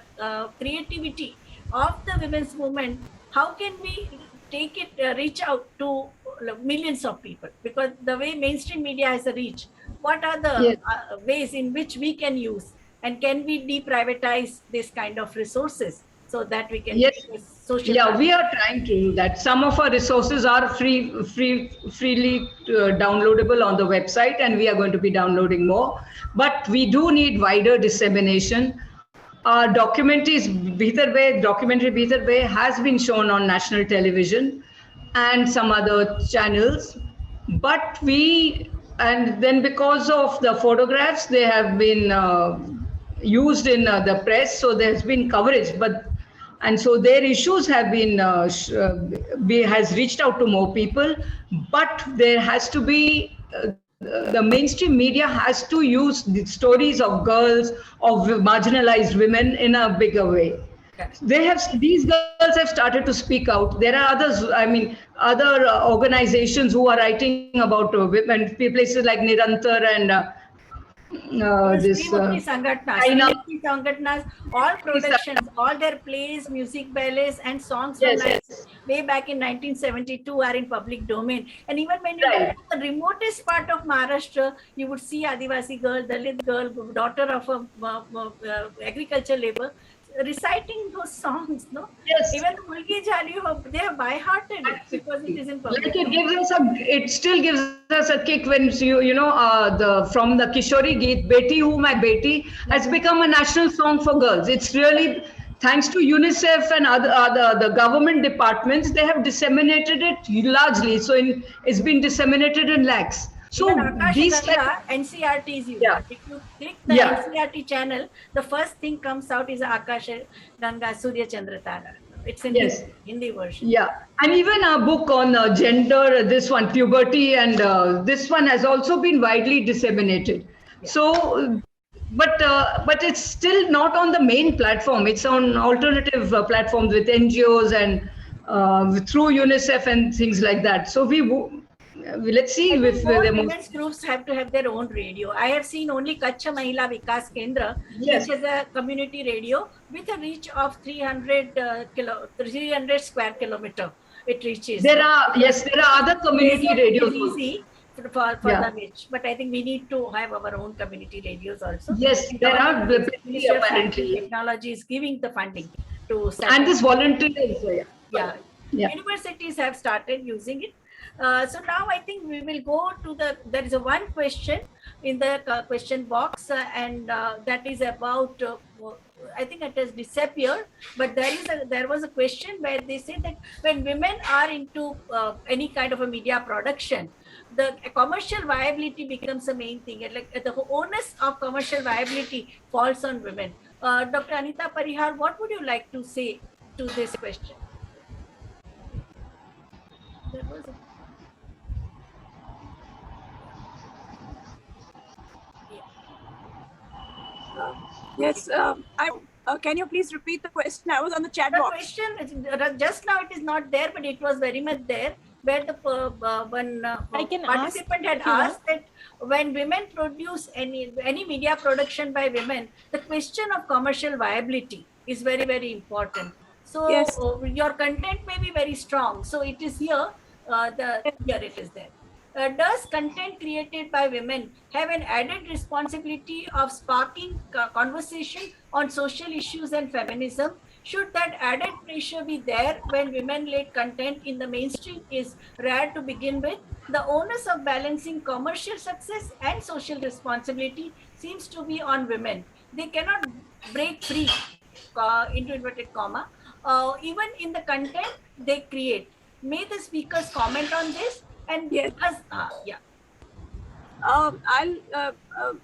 creativity of the women's movement, how can we take it, reach out to millions of people? Because the way mainstream media has a reach, what are the ways in which we can use? And can we deprivatize this kind of resources so that we can social? Yeah, we are trying to do that. Some of our resources are freely downloadable on the website, and we are going to be downloading more. But we do need wider dissemination. Our documentary Bhitar Bay has been shown on national television and some other channels. But and then because of the photographs, they have been used in the press, so there's been coverage, and so their issues have been has reached out to more people, but there has to be the mainstream media has to use the stories of girls, of marginalized women in a bigger way. These girls have started to speak out. There are others, other organizations who are writing about women, places like Nirantar and Sangatnas, all productions, all their plays, music ballets, and songs from way back in 1972 are in public domain. And even when you go to the remotest part of Maharashtra, you would see Adivasi girl, Dalit girl, daughter of a agriculture labor, reciting those songs, no? Yes. Even Mulki Jali, they are by-hearted because it is in public. Like it still gives us a kick when from the Kishori Geet, Beti Hu Mai Beti has become a national song for girls. It's really thanks to UNICEF and the government departments. They have disseminated it largely, so it's been disseminated in lakhs. So these NCRT is used. If you click the NCRT channel, the first thing comes out is Akash Ganga Surya Chandra Tara. It's in Hindi version. Yeah, and even a book on gender, this one, puberty, and this one has also been widely disseminated. So, but it's still not on the main platform. It's on alternative platforms with NGOs and through UNICEF and things like that. So let's see I if think more the women's groups have to have their own radio. I have seen only Kutch Mahila Vikas Kendra, Yes. which is a community radio with a reach of 300 square kilometer. It reaches. there are other community Facebook radios. is also. easy for Yeah. the reach, but I think we need to have our own community radios also. Yes, And there are government, plenty Ministry of Science and apparently. Technology is giving the funding to set And up. this voluntary also, yeah. Yeah. Yeah. Universities have started using it. So now I think we will go to there is a one question in the question box and that is about, I think it has disappeared, but there was a question where they said that when women are into any kind of a media production, the commercial viability becomes the main thing. And like the onus of commercial viability falls on women. Dr. Anita Parihar, what would you like to say to this question? There was a... Yes, can you please repeat the question? I was on the chat The box. question just now it is not there, but it was very much there. Where the one participant had asked that when women produce any media production by women, the question of commercial viability is very, very important. So Yes. your content may be very strong. So it is here. Here it is there. Does content created by women have an added responsibility of sparking conversation on social issues and feminism? Should that added pressure be there when women-led content in the mainstream is rare to begin with? The onus of balancing commercial success and social responsibility seems to be on women. They cannot break free, into inverted comma, even in the content they create. May the speakers comment on this? And Yes. Yeah. I'll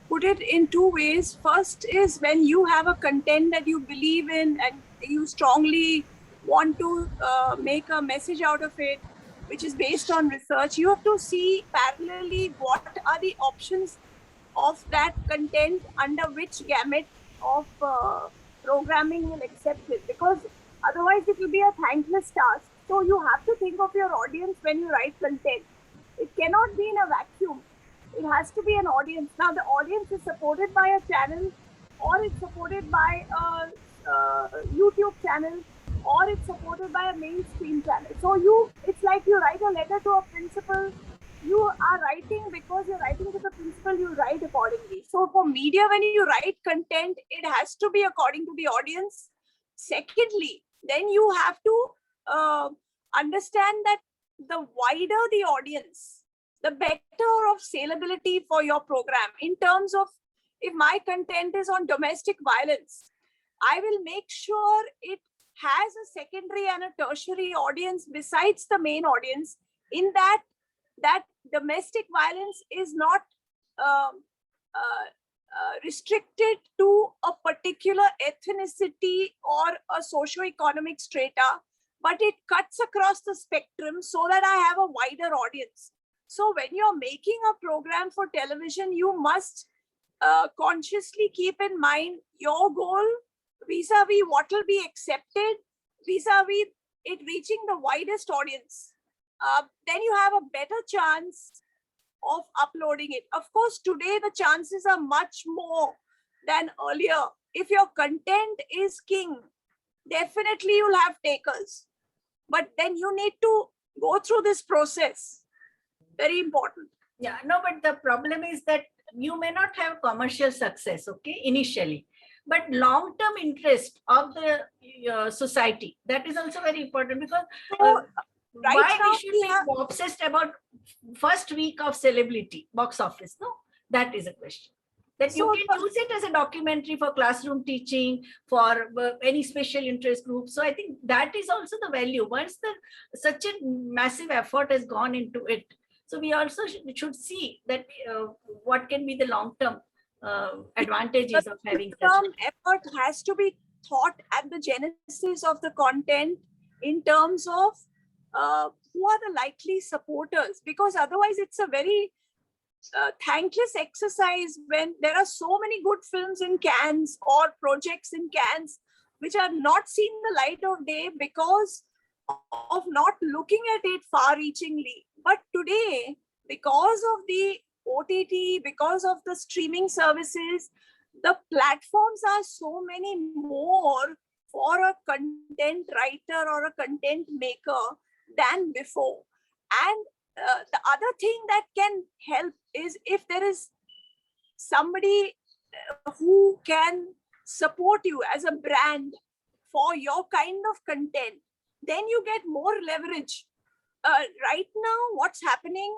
put it in two ways. First is when you have a content that you believe in and you strongly want to make a message out of it, which is based on research, you have to see parallelly what are the options of that content under which gamut of programming will accept it, because otherwise it will be a thankless task. So you have to think of your audience when you write content. It cannot be in a vacuum. It has to be an audience. Now the audience is supported by a channel, or it's supported by a YouTube channel, or it's supported by a mainstream channel. So it's like you write a letter to a principal. You are writing because you're writing to the principal, you write accordingly. So for media, when you write content, it has to be according to the audience. Secondly, then you have to understand that the wider the audience, the better of salability for your program. In terms of, if my content is on domestic violence, I will make sure it has a secondary and a tertiary audience besides the main audience, in that domestic violence is not restricted to a particular ethnicity or a socio-economic strata, but it cuts across the spectrum so that I have a wider audience. So when you're making a program for television, you must consciously keep in mind your goal vis-a-vis what will be accepted, vis-a-vis it reaching the widest audience. Then you have a better chance of uploading it. Of course, today the chances are much more than earlier. If your content is king, definitely you'll have takers. But then you need to go through this process. Very important. Yeah, no, but the problem is that you may not have commercial success, okay, initially, but long-term interest of the society, that is also very important, because Right why now we should be obsessed about first week of celebrity box office? No, that is a question. That you can use it as a documentary for classroom teaching, for any special interest group. So I think that is also the value. Once such a massive effort has gone into it, so we also should see that what can be the long-term advantages of having such. Long-term effort has to be thought at the genesis of the content, in terms of who are the likely supporters, because otherwise it's a very thankless exercise when there are so many good films in Cannes or projects in Cannes which are not seen the light of day because of not looking at it far-reachingly. But today, because of the OTT, because of the streaming services, the platforms are so many more for a content writer or a content maker than before. And the other thing that can help is if there is somebody who can support you as a brand for your kind of content, then you get more leverage. Right now, what's happening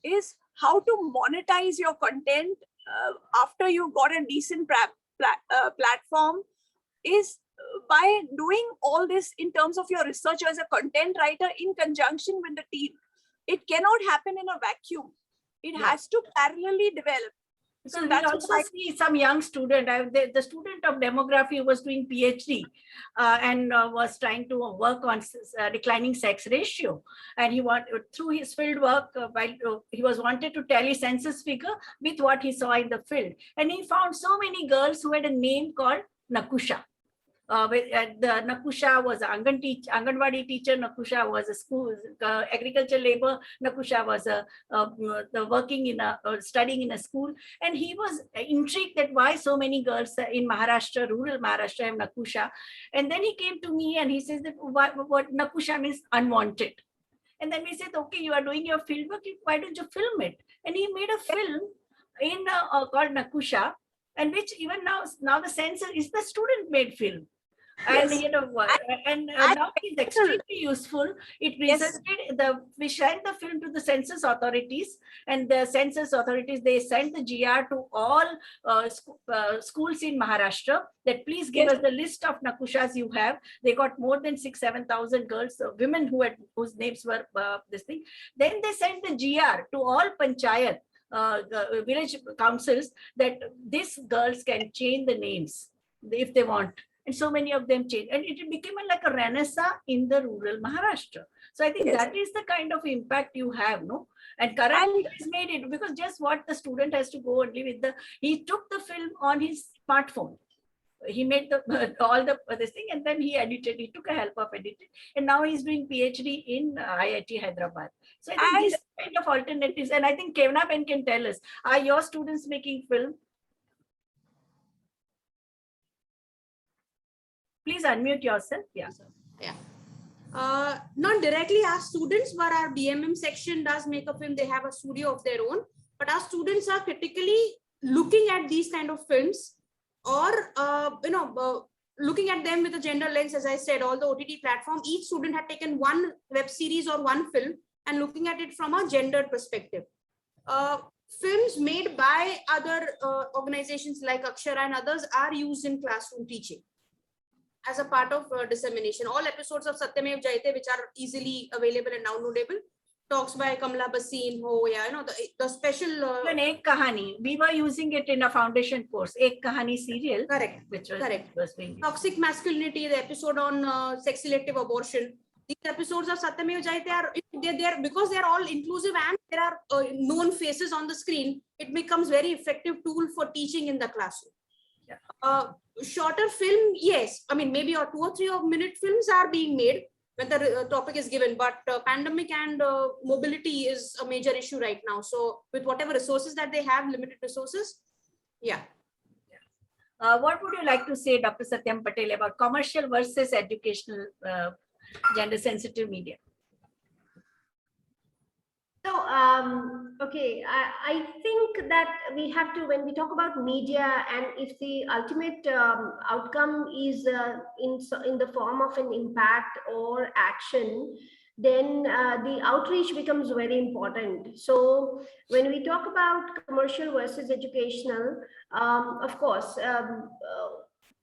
is how to monetize your content after you got a decent platform is by doing all this in terms of your research as a content writer in conjunction with the team. It cannot happen in a vacuum. It has to parallelly develop. So So we that's also why see some young student, the student of demography was doing PhD and was trying to work on declining sex ratio. And he wanted, through his field work, he was wanted to tally census figure with what he saw in the field. And he found so many girls who had a name called Nakusha. The Nakusha was an Anganwadi teacher, Nakusha was a school agriculture labor, Nakusha was working in studying in a school, and he was intrigued that why so many girls in Maharashtra, rural Maharashtra, have Nakusha. And then he came to me and he says that what Nakusha means unwanted. And then we said, okay, you are doing your field work, why don't you film it? And he made a film in called Nakusha, and which even now the censor is the student made film. And Yes. Now it's extremely useful. It Yes. resulted we sent the film to the census authorities, and the census authorities, they sent the GR to all schools in Maharashtra that please give Yes. us the list of Nakushas you have. They got more than 6,000-7,000 girls, women whose names were this thing. Then they sent the GR to all panchayat, the village councils, that these girls can change the names if they want. And so many of them changed. And it became like a renaissance in the rural Maharashtra. So I think Yes. that is the kind of impact you have, no? And currently he's made it, because just what the student has to go only with he took the film on his smartphone. He made all this thing, and then he edited, he took a help of editing, and now he's doing PhD in IIT Hyderabad. So I think these kind of alternatives, and I think Kevna Ben can tell us, are your students making film? Please unmute yourself. Yeah. Not directly our students, but our BMM section does make a film. They have a studio of their own, but our students are critically looking at these kind of films, or looking at them with a gender lens. As I said, all the OTT platform, each student had taken one web series or one film and looking at it from a gender perspective. Films made by other organizations like Akshara and others are used in classroom teaching as a part of dissemination. All episodes of Satyamev Jayate, which are easily available and downloadable, talks by Kamala Bhasin, the special. Even Ek Kahani, we were using it in a foundation course, Ek Kahani serial. Correct. Which was, Correct. was being used. Toxic masculinity, the episode on sex selective abortion. These episodes of Satyamev Jayate are they're because they're all inclusive and there are known faces on the screen. It becomes very effective tool for teaching in the classroom. Yeah. Shorter film, yes. I mean, maybe 2 or 3 minute films are being made when the topic is given, but pandemic and mobility is a major issue right now. So with whatever resources that they have, limited resources, yeah. What would you like to say, Dr. Satyam Patel, about commercial versus educational gender sensitive media? So, okay, I think that we have to, when we talk about media, and if the ultimate outcome is in the form of an impact or action, then the outreach becomes very important. So when we talk about commercial versus educational, of course,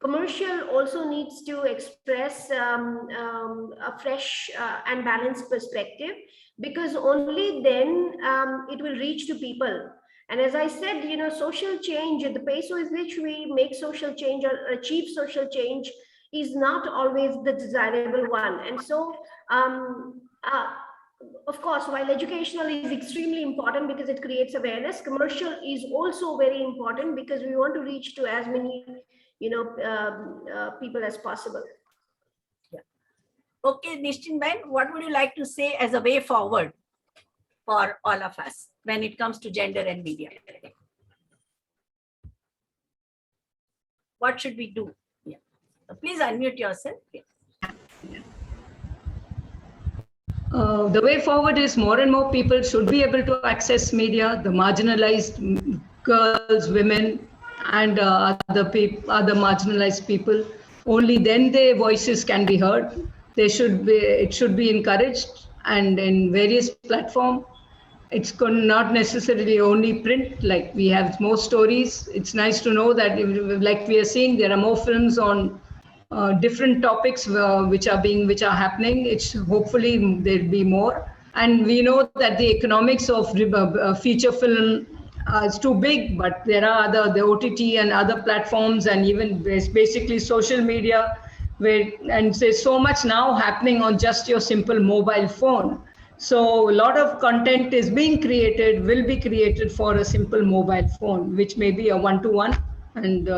commercial also needs to express a fresh and balanced perspective, because only then it will reach to people. And as I said, social change, the pace with which we make social change or achieve social change is not always the desirable one. And so, of course, while educational is extremely important because it creates awareness, commercial is also very important because we want to reach to as many people as possible. Yeah. Okay, Nishchin Ben, what would you like to say as a way forward for all of us? when it comes to gender and media? What should we do? Yeah. So please unmute yourself. Yeah. The way forward is more and more people should be able to access media, the marginalized girls, women, and other marginalized people. Only then their voices can be heard. It should be encouraged, and in various platforms. It's not necessarily only print, like we have more stories. It's nice to know that, like we are seeing, there are more films on different topics which are happening. It's hopefully there'll be more. And we know that the economics of feature film is too big, but there are the OTT and other platforms, and even basically social media, and there's so much now happening on just your simple mobile phone. So a lot of content is being created, will be created for a simple mobile phone, which may be a one-to-one. And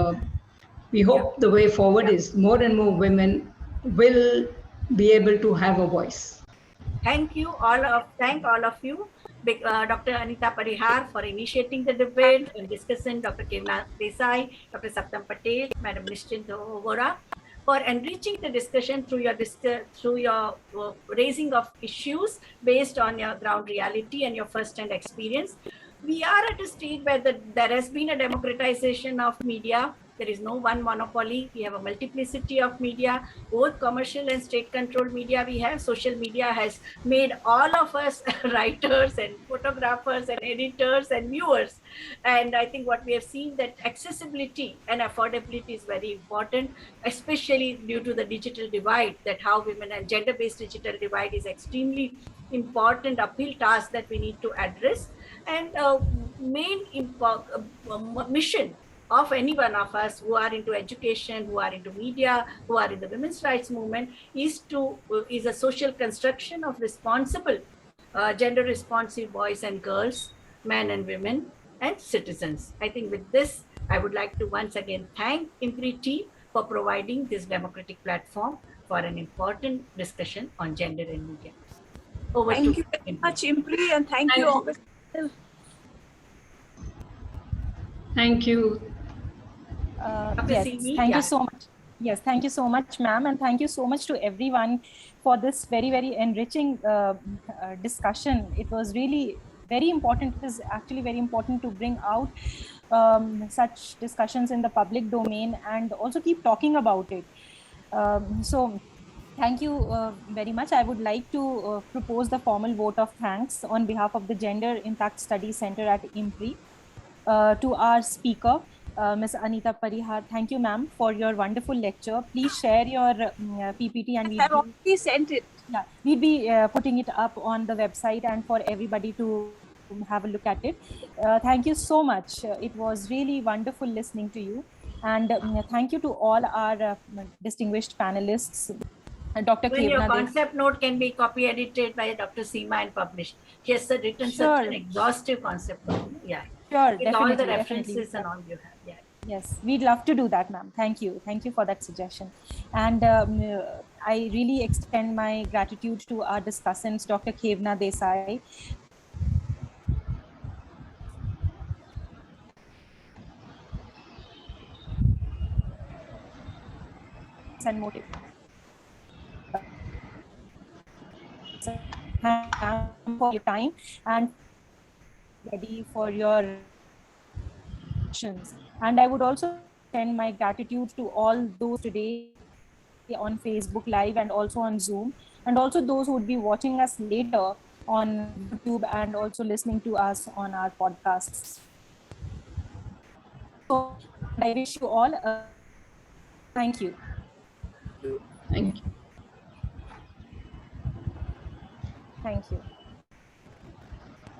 we hope the way forward is more and more women will be able to have a voice. Thank all of you, Dr. Anita Parihar, for initiating the debate and discussion, Dr. Kevna Desai, Dr. Saptam Patel, Madam Nishchinta Vora, for enriching the discussion through your raising of issues based on your ground reality and your first-hand experience. We are at a stage where there has been a democratization of media. There is no one monopoly. We have a multiplicity of media, both commercial and state-controlled media. We have social media has made all of us writers and photographers and editors and viewers. And I think what we have seen, that accessibility and affordability is very important, especially due to the digital divide, that how women and gender-based digital divide is extremely important uphill task that we need to address. And main mission of any one of us who are into education, who are into media, who are in the women's rights movement, is a social construction of responsible, gender responsive boys and girls, men and women, and citizens. I think with this, I would like to once again thank IMPRI team for providing this democratic platform for an important discussion on gender and media. Thank you very much, IMPRI, and thank you all. Thank you. Yes, thank you so much. Yes, thank you so much, ma'am, and thank you so much to everyone for this very, very enriching discussion. It was really very important. It is actually very important to bring out such discussions in the public domain and also keep talking about it. So thank you very much. I would like to propose the formal vote of thanks on behalf of the Gender Impact Studies Center at IMPRI to our speaker, Ms. Anita Parihar. Thank you, ma'am, for your wonderful lecture. Please share your PPT and I've already sent it. Yeah, we'll be putting it up on the website and for everybody to have a look at it. Thank you so much. It was really wonderful listening to you. And thank you to all our distinguished panelists. Dr. When your Kevna, concept note can be copy edited by Dr. Seema and published. She has written such an exhaustive concept note. Yeah. Sure, with all the references and all you have. Yeah. Yes, we'd love to do that, ma'am. Thank you. Thank you for that suggestion. And I really extend my gratitude to our discussants, Dr. Kevna Desai, and motive. For your time and ready for your questions. And I would also send my gratitude to all those today on Facebook Live and also on Zoom, and also those who would be watching us later on YouTube and also listening to us on our podcasts. So I wish you all thank you. Thank you. Thank you.